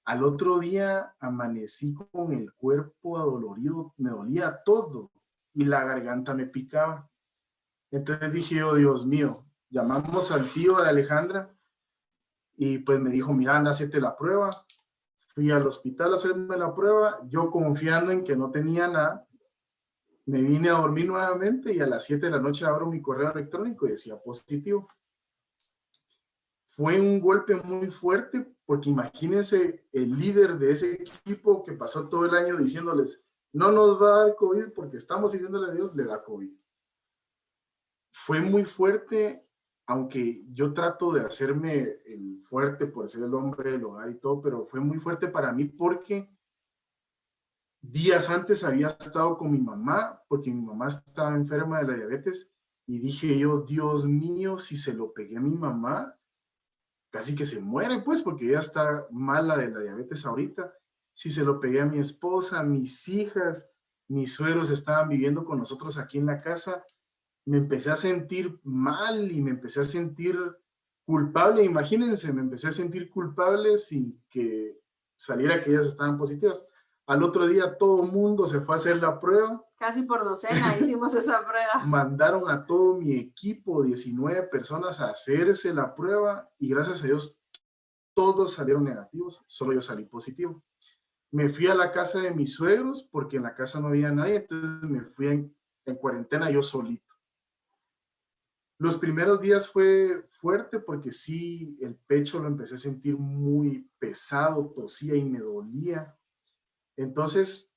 Al otro día amanecí con el cuerpo adolorido, me dolía todo y la garganta me picaba. Entonces dije, oh Dios mío, llamamos al tío de Alejandra y pues me dijo, mira, anda, hacete la prueba. Fui al hospital a hacerme la prueba, yo confiando en que no tenía nada, me vine a dormir nuevamente y a las 7 de la noche abro mi correo electrónico y decía positivo. Fue un golpe muy fuerte porque imagínense el líder de ese equipo que pasó todo el año diciéndoles, no nos va a dar COVID porque estamos sirviéndole a Dios, le da COVID. Fue muy fuerte, aunque yo trato de hacerme el fuerte por ser el hombre del hogar y todo, pero fue muy fuerte para mí porque días antes había estado con mi mamá, porque mi mamá estaba enferma de la diabetes, y dije yo, Dios mío, si se lo pegué a mi mamá, casi que se muere, pues, porque ella está mala de la diabetes ahorita. Si se lo pegué a mi esposa, a mis hijas, mis suegros estaban viviendo con nosotros aquí en la casa, me empecé a sentir mal y me empecé a sentir culpable. Imagínense, me empecé a sentir culpable sin que saliera que ellas estaban positivas. Al otro día todo el mundo se fue a hacer la prueba. Casi por docena hicimos esa prueba. Mandaron a todo mi equipo, 19 personas, a hacerse la prueba y gracias a Dios todos salieron negativos, solo yo salí positivo. Me fui a la casa de mis suegros porque en la casa no había nadie, entonces me fui en cuarentena yo solito. Los primeros días fue fuerte porque sí, el pecho lo empecé a sentir muy pesado, tosía y me dolía. Entonces,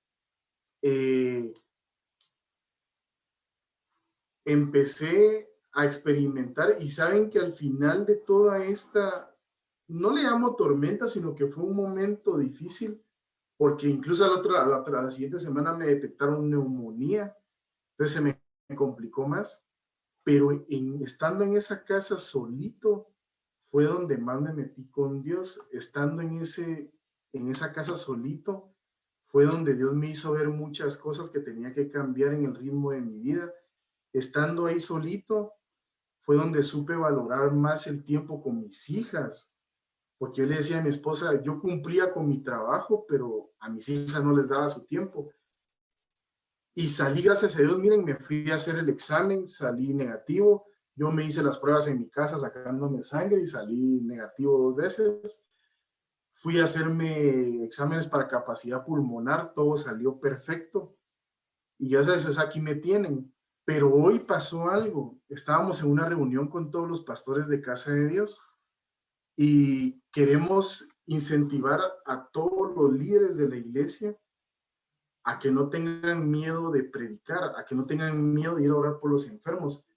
empecé a experimentar y saben que al final de toda esta, no le llamo tormenta, sino que fue un momento difícil porque incluso a la siguiente semana me detectaron neumonía, entonces se me complicó más, pero estando en esa casa solito fue donde más me metí con Dios, estando en esa casa solito fue donde Dios me hizo ver muchas cosas que tenía que cambiar en el ritmo de mi vida. Estando ahí solito, fue donde supe valorar más el tiempo con mis hijas, porque yo le decía a mi esposa, yo cumplía con mi trabajo, pero a mis hijas no les daba su tiempo. Y salí, gracias a Dios, miren, me fui a hacer el examen, salí negativo, yo me hice las pruebas en mi casa sacándome sangre y salí negativo 2 veces. Fui a hacerme exámenes para capacidad pulmonar, todo salió perfecto. Y gracias a eso aquí me tienen. Pero hoy pasó algo. Estábamos en una reunión con todos los pastores de Casa de Dios y queremos incentivar a todos los líderes de la iglesia a que no tengan miedo de predicar, a que no tengan miedo de ir a orar por los enfermos.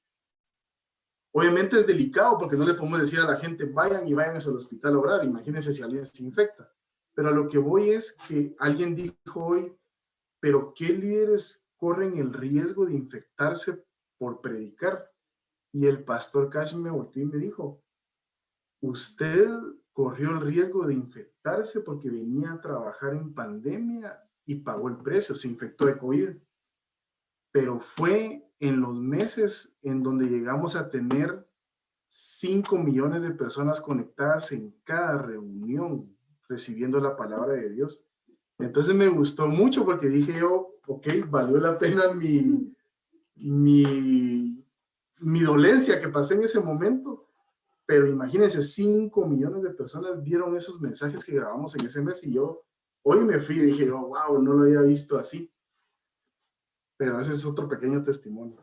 Obviamente es delicado porque no le podemos decir a la gente vayan y vayan al hospital a orar. Imagínense si alguien se infecta. Pero a lo que voy es que alguien dijo hoy, pero ¿qué líderes corren el riesgo de infectarse por predicar? Y el pastor Cash me volteó y me dijo, usted corrió el riesgo de infectarse porque venía a trabajar en pandemia y pagó el precio, se infectó de COVID. Pero fue en los meses en donde llegamos a tener 5 millones de personas conectadas en cada reunión, recibiendo la palabra de Dios. Entonces me gustó mucho porque dije yo, ok, valió la pena mi dolencia que pasé en ese momento, pero imagínense, 5 millones de personas vieron esos mensajes que grabamos en ese mes y yo hoy me fui y dije, oh, wow, no lo había visto así. Pero ese es otro pequeño testimonio.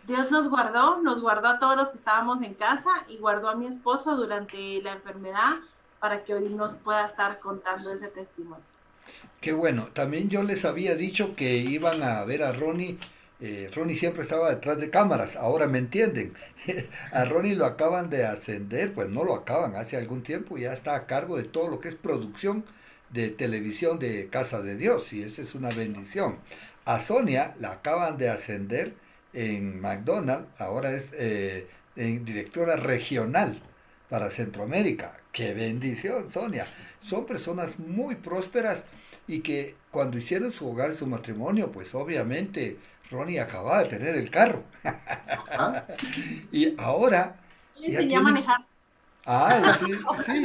Dios nos guardó a todos los que estábamos en casa y guardó a mi esposo durante la enfermedad para que hoy nos pueda estar contando ese testimonio. Qué bueno. También yo les había dicho que iban a ver a Ronnie. Ronnie siempre estaba detrás de cámaras, ahora me entienden. A Ronnie lo acaban de ascender, pues no lo acaban, hace algún tiempo ya está a cargo de todo lo que es producción de televisión de Casa de Dios y esa es una bendición. A Sonia la acaban de ascender en McDonald's, ahora es directora regional para Centroamérica. Qué bendición, Sonia. Son personas muy prósperas y que cuando hicieron su hogar, su matrimonio, pues obviamente Ronnie acababa de tener el carro. ¿Ah? Y ahora Le ya enseñé a tienen... manejar. Ah, sí, sí.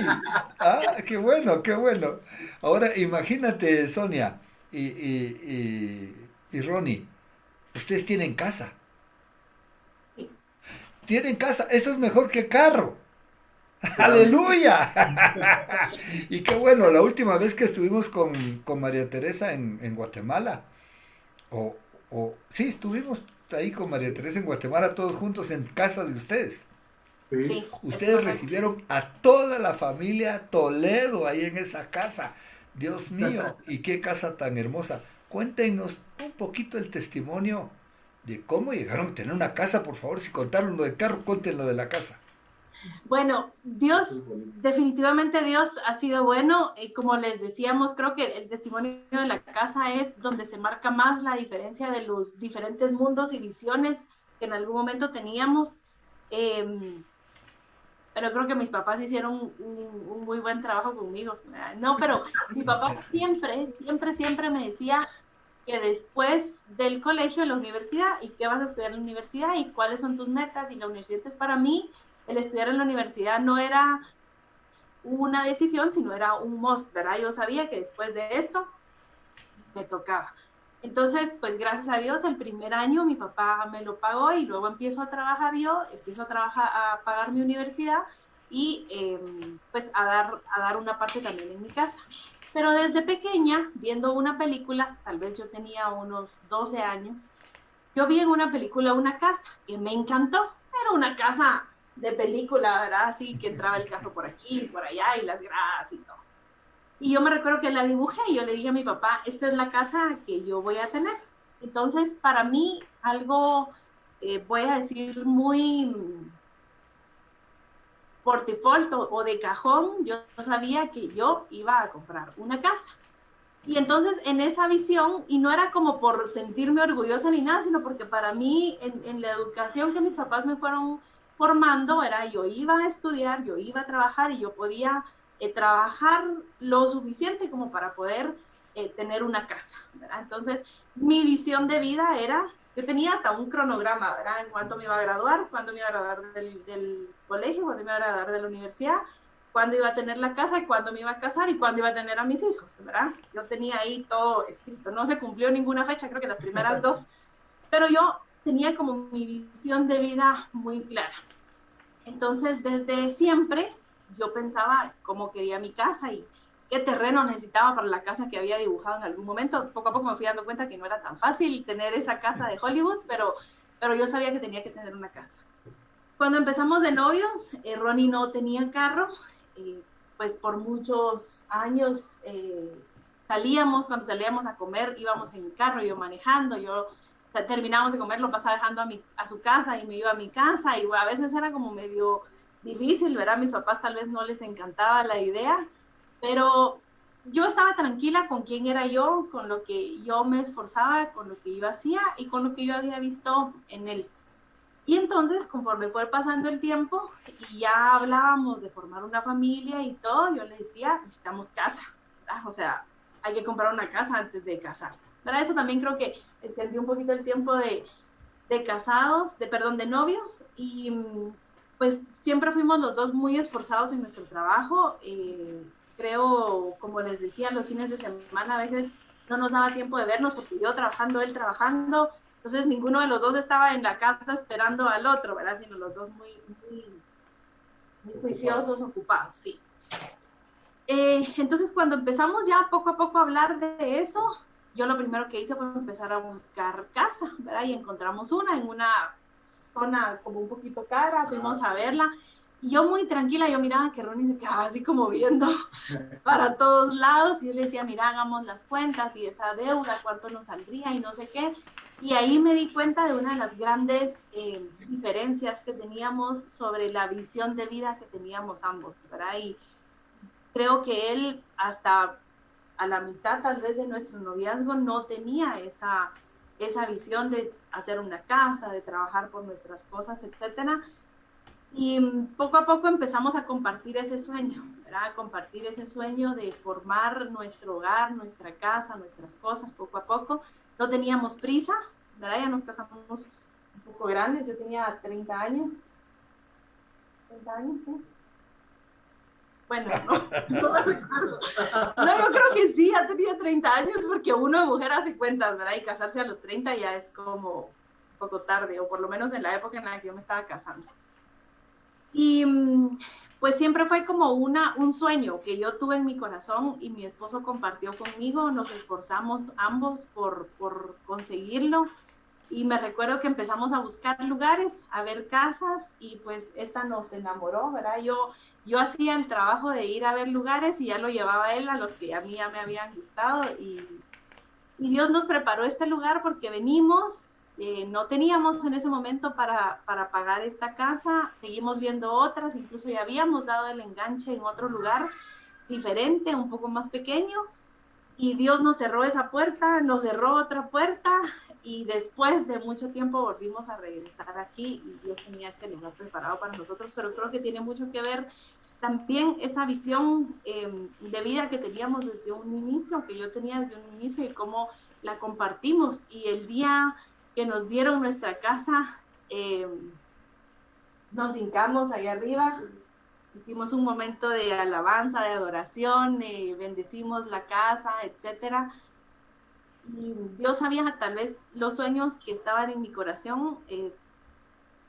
Ah, qué bueno, qué bueno. Ahora imagínate, Sonia y Ronnie, ustedes tienen casa. Tienen casa, eso es mejor que carro. Claro. ¡Aleluya! Y qué bueno, la última vez que estuvimos con María Teresa en Guatemala, o, sí, estuvimos ahí con María Sí, Teresa en Guatemala todos juntos en casa de ustedes. sí. Sí, es Ustedes correcto. recibieron a toda la familia Toledo ahí en esa casa. Dios mío, y qué casa tan hermosa. Cuéntenos un poquito el testimonio de cómo llegaron a tener una casa, por favor. Si contaron lo del carro, cuenten lo de la casa. Bueno, Eso es Dios, bonito. definitivamente Dios ha sido bueno. Como les decíamos, creo que el testimonio de la casa es donde se marca más la diferencia de los diferentes mundos y visiones que en algún momento teníamos. Eh, pero creo que mis papás hicieron un muy buen trabajo conmigo. No, pero mi papá siempre me decía que después del colegio, la universidad, y qué vas a estudiar en la universidad, y cuáles son tus metas, y la universidad es para mí, el estudiar en la universidad no era una decisión, sino era un must, ¿verdad? Yo sabía que después de esto me tocaba. Entonces, pues gracias a Dios, el primer año mi papá me lo pagó y luego empiezo a trabajar yo, empiezo a trabajar, a pagar mi universidad y pues a dar una parte también en mi casa. Pero desde pequeña, viendo una película, tal vez yo tenía unos 12 años, yo vi en una película una casa que me encantó. Era una casa de película, ¿verdad? Así que entraba el carro por aquí, por allá y las gradas y todo. Y yo me recuerdo que la dibujé y yo le dije a mi papá, esta es la casa que yo voy a tener. Entonces, para mí, algo, voy a decir, muy por default o de cajón, yo sabía que yo iba a comprar una casa. Y entonces en esa visión, y no era como por sentirme orgullosa ni nada, sino porque para mí en la educación que mis papás me fueron formando, era yo iba a estudiar, yo iba a trabajar y yo podía trabajar lo suficiente como para poder tener una casa, ¿verdad? Entonces mi visión de vida era, yo tenía hasta un cronograma, ¿verdad? En cuánto me iba a graduar, cuándo me iba a graduar del colegio, cuándo me iba a graduar de la universidad, cuándo iba a tener la casa, cuándo me iba a casar y cuándo iba a tener a mis hijos, ¿verdad? Yo tenía ahí todo escrito. No se cumplió ninguna fecha, creo que las primeras dos, pero yo tenía como mi visión de vida muy clara. Entonces, desde siempre, yo pensaba cómo quería mi casa y qué terreno necesitaba para la casa que había dibujado en algún momento. Poco a poco me fui dando cuenta que no era tan fácil tener esa casa de Hollywood, pero yo sabía que tenía que tener una casa. Cuando empezamos de novios, Ronnie no tenía carro, eh, pues por muchos años cuando salíamos a comer, íbamos en carro, yo manejando, o sea, terminábamos de comer, lo pasaba dejando a su casa y me iba a mi casa, y a veces era como medio difícil, ¿verdad? A mis papás tal vez no les encantaba la idea, pero yo estaba tranquila con quién era yo, con lo que yo me esforzaba, con lo que yo hacía y con lo que yo había visto en él. Y entonces, conforme fue pasando el tiempo y ya hablábamos de formar una familia y todo, yo le decía, necesitamos casa, ¿verdad? O sea, hay que comprar una casa antes de casarnos. Para eso también creo que extendí un poquito el tiempo de casados, perdón, de novios, y pues siempre fuimos los dos muy esforzados en nuestro trabajo. Creo, como les decía, los fines de semana a veces no nos daba tiempo de vernos porque yo trabajando, él trabajando, entonces ninguno de los dos estaba en la casa esperando al otro, ¿verdad? Sino los dos muy, muy, muy juiciosos, ocupados, sí. Entonces, cuando empezamos ya poco a poco a hablar de eso, yo lo primero que hice fue empezar a buscar casa, ¿verdad? Y encontramos una en una zona como un poquito cara, fuimos a verla. Y yo muy tranquila, yo miraba que Ronnie se quedaba así como viendo para todos lados. Y yo le decía, mira, hagamos las cuentas y esa deuda, cuánto nos saldría y no sé qué. Y ahí me di cuenta de una de las grandes diferencias que teníamos sobre la visión de vida que teníamos ambos, ¿verdad? Y creo que él hasta a la mitad tal vez de nuestro noviazgo no tenía esa visión de hacer una casa, de trabajar por nuestras cosas, etcétera. Y poco a poco empezamos a compartir ese sueño, ¿verdad? Compartir ese sueño de formar nuestro hogar, nuestra casa, nuestras cosas, poco a poco. No teníamos prisa, ¿verdad? Ya nos casamos un poco grandes, yo tenía 30 años. 30 años, sí. Bueno, no me recuerdo. No, yo creo que sí, ya tenía 30 años porque uno de mujer hace cuentas, ¿verdad? Y casarse a los 30 ya es como un poco tarde, o por lo menos en la época en la que yo me estaba casando. Y pues siempre fue como un sueño que yo tuve en mi corazón y mi esposo compartió conmigo, nos esforzamos ambos por conseguirlo. Y me recuerdo que empezamos a buscar lugares, a ver casas y pues esta nos enamoró, ¿verdad? Yo hacía el trabajo de ir a ver lugares y ya lo llevaba él a los que a mí ya me habían gustado y Dios nos preparó este lugar porque venimos, no teníamos en ese momento para pagar esta casa, seguimos viendo otras, incluso ya habíamos dado el enganche en otro lugar diferente, un poco más pequeño, y Dios nos cerró esa puerta, nos cerró otra puerta, y después de mucho tiempo volvimos a regresar aquí, y Dios tenía este lugar preparado para nosotros, pero creo que tiene mucho que ver también esa visión de vida que teníamos desde un inicio, que yo tenía desde un inicio, y cómo la compartimos, y el día que nos dieron nuestra casa, nos hincamos ahí arriba, sí. Hicimos un momento de alabanza, de adoración, bendecimos la casa, etcétera. Y Dios sabía tal vez los sueños que estaban en mi corazón,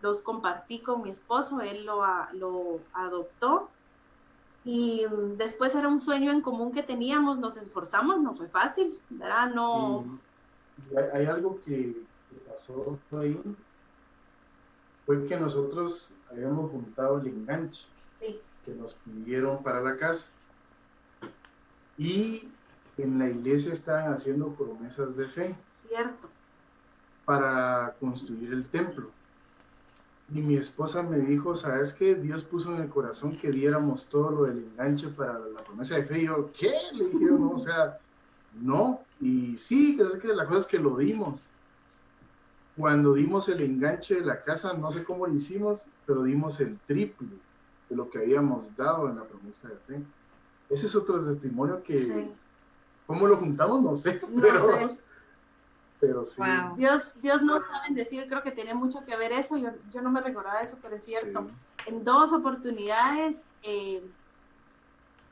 los compartí con mi esposo, él lo adoptó. Y después era un sueño en común que teníamos, nos esforzamos, no fue fácil, ¿verdad? No. Y hay algo que pasó ahí, fue que nosotros habíamos juntado el enganche. Sí. Que nos pidieron para la casa. Y en la iglesia estaban haciendo promesas de fe. Cierto. Para construir el templo. Y mi esposa me dijo, ¿sabes qué? Dios puso en el corazón que diéramos todo lo del enganche para la promesa de fe. Y yo, ¿qué? Le dije, no, o sea, no. Y sí, creo que la cosa es que lo dimos. Cuando dimos el enganche de la casa, no sé cómo lo hicimos, pero dimos el triple de lo que habíamos dado en la promesa de fe. Ese es otro testimonio que, sí. ¿Cómo lo juntamos? No sé, pero sí. Wow. Dios nos sabe decir, creo que tiene mucho que ver eso, yo no me recordaba eso, pero es cierto. Sí. En 2 oportunidades,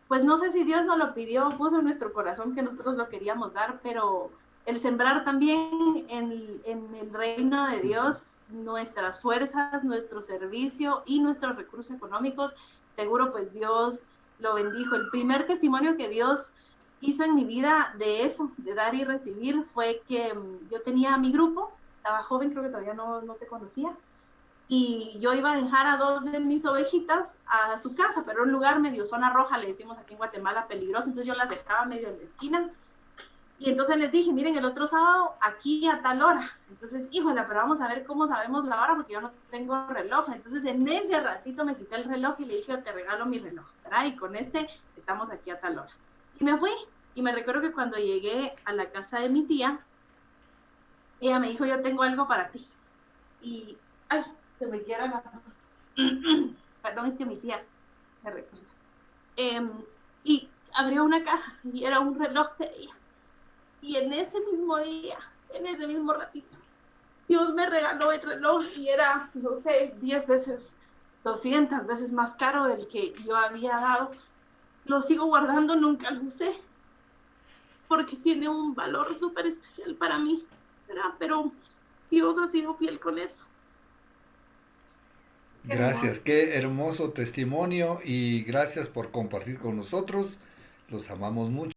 pues no sé si Dios nos lo pidió, puso en nuestro corazón que nosotros lo queríamos dar, pero el sembrar también en el reino de Dios nuestras fuerzas, nuestro servicio y nuestros recursos económicos, seguro pues Dios lo bendijo. El primer testimonio que Dios hizo en mi vida de eso, de dar y recibir, fue que yo tenía mi grupo, estaba joven, creo que todavía no te conocía, y yo iba a dejar a 2 de mis ovejitas a su casa, pero en un lugar medio zona roja, le decimos aquí en Guatemala, peligroso, entonces yo las dejaba medio en la esquina. Y entonces les dije, miren, el otro sábado aquí a tal hora. Entonces, híjole, pero vamos a ver cómo sabemos la hora porque yo no tengo reloj. Entonces, en ese ratito me quité el reloj y le dije, yo te regalo mi reloj, ¿verdad? Y con este estamos aquí a tal hora. Y me fui. Y me recuerdo que cuando llegué a la casa de mi tía, ella me dijo, yo tengo algo para ti. Y, ay, se me quiebra la voz. Perdón, es que mi tía me recuerda. Y abrió una caja y era un reloj de ella. Y en ese mismo día, en ese mismo ratito, Dios me regaló el reloj y era, no sé, 10 veces, 200 veces más caro del que yo había dado. Lo sigo guardando, nunca lo usé, porque tiene un valor súper especial para mí, ¿verdad? Pero Dios ha sido fiel con eso. Qué Gracias, hermoso. qué hermoso testimonio y gracias por compartir con nosotros. Los amamos mucho.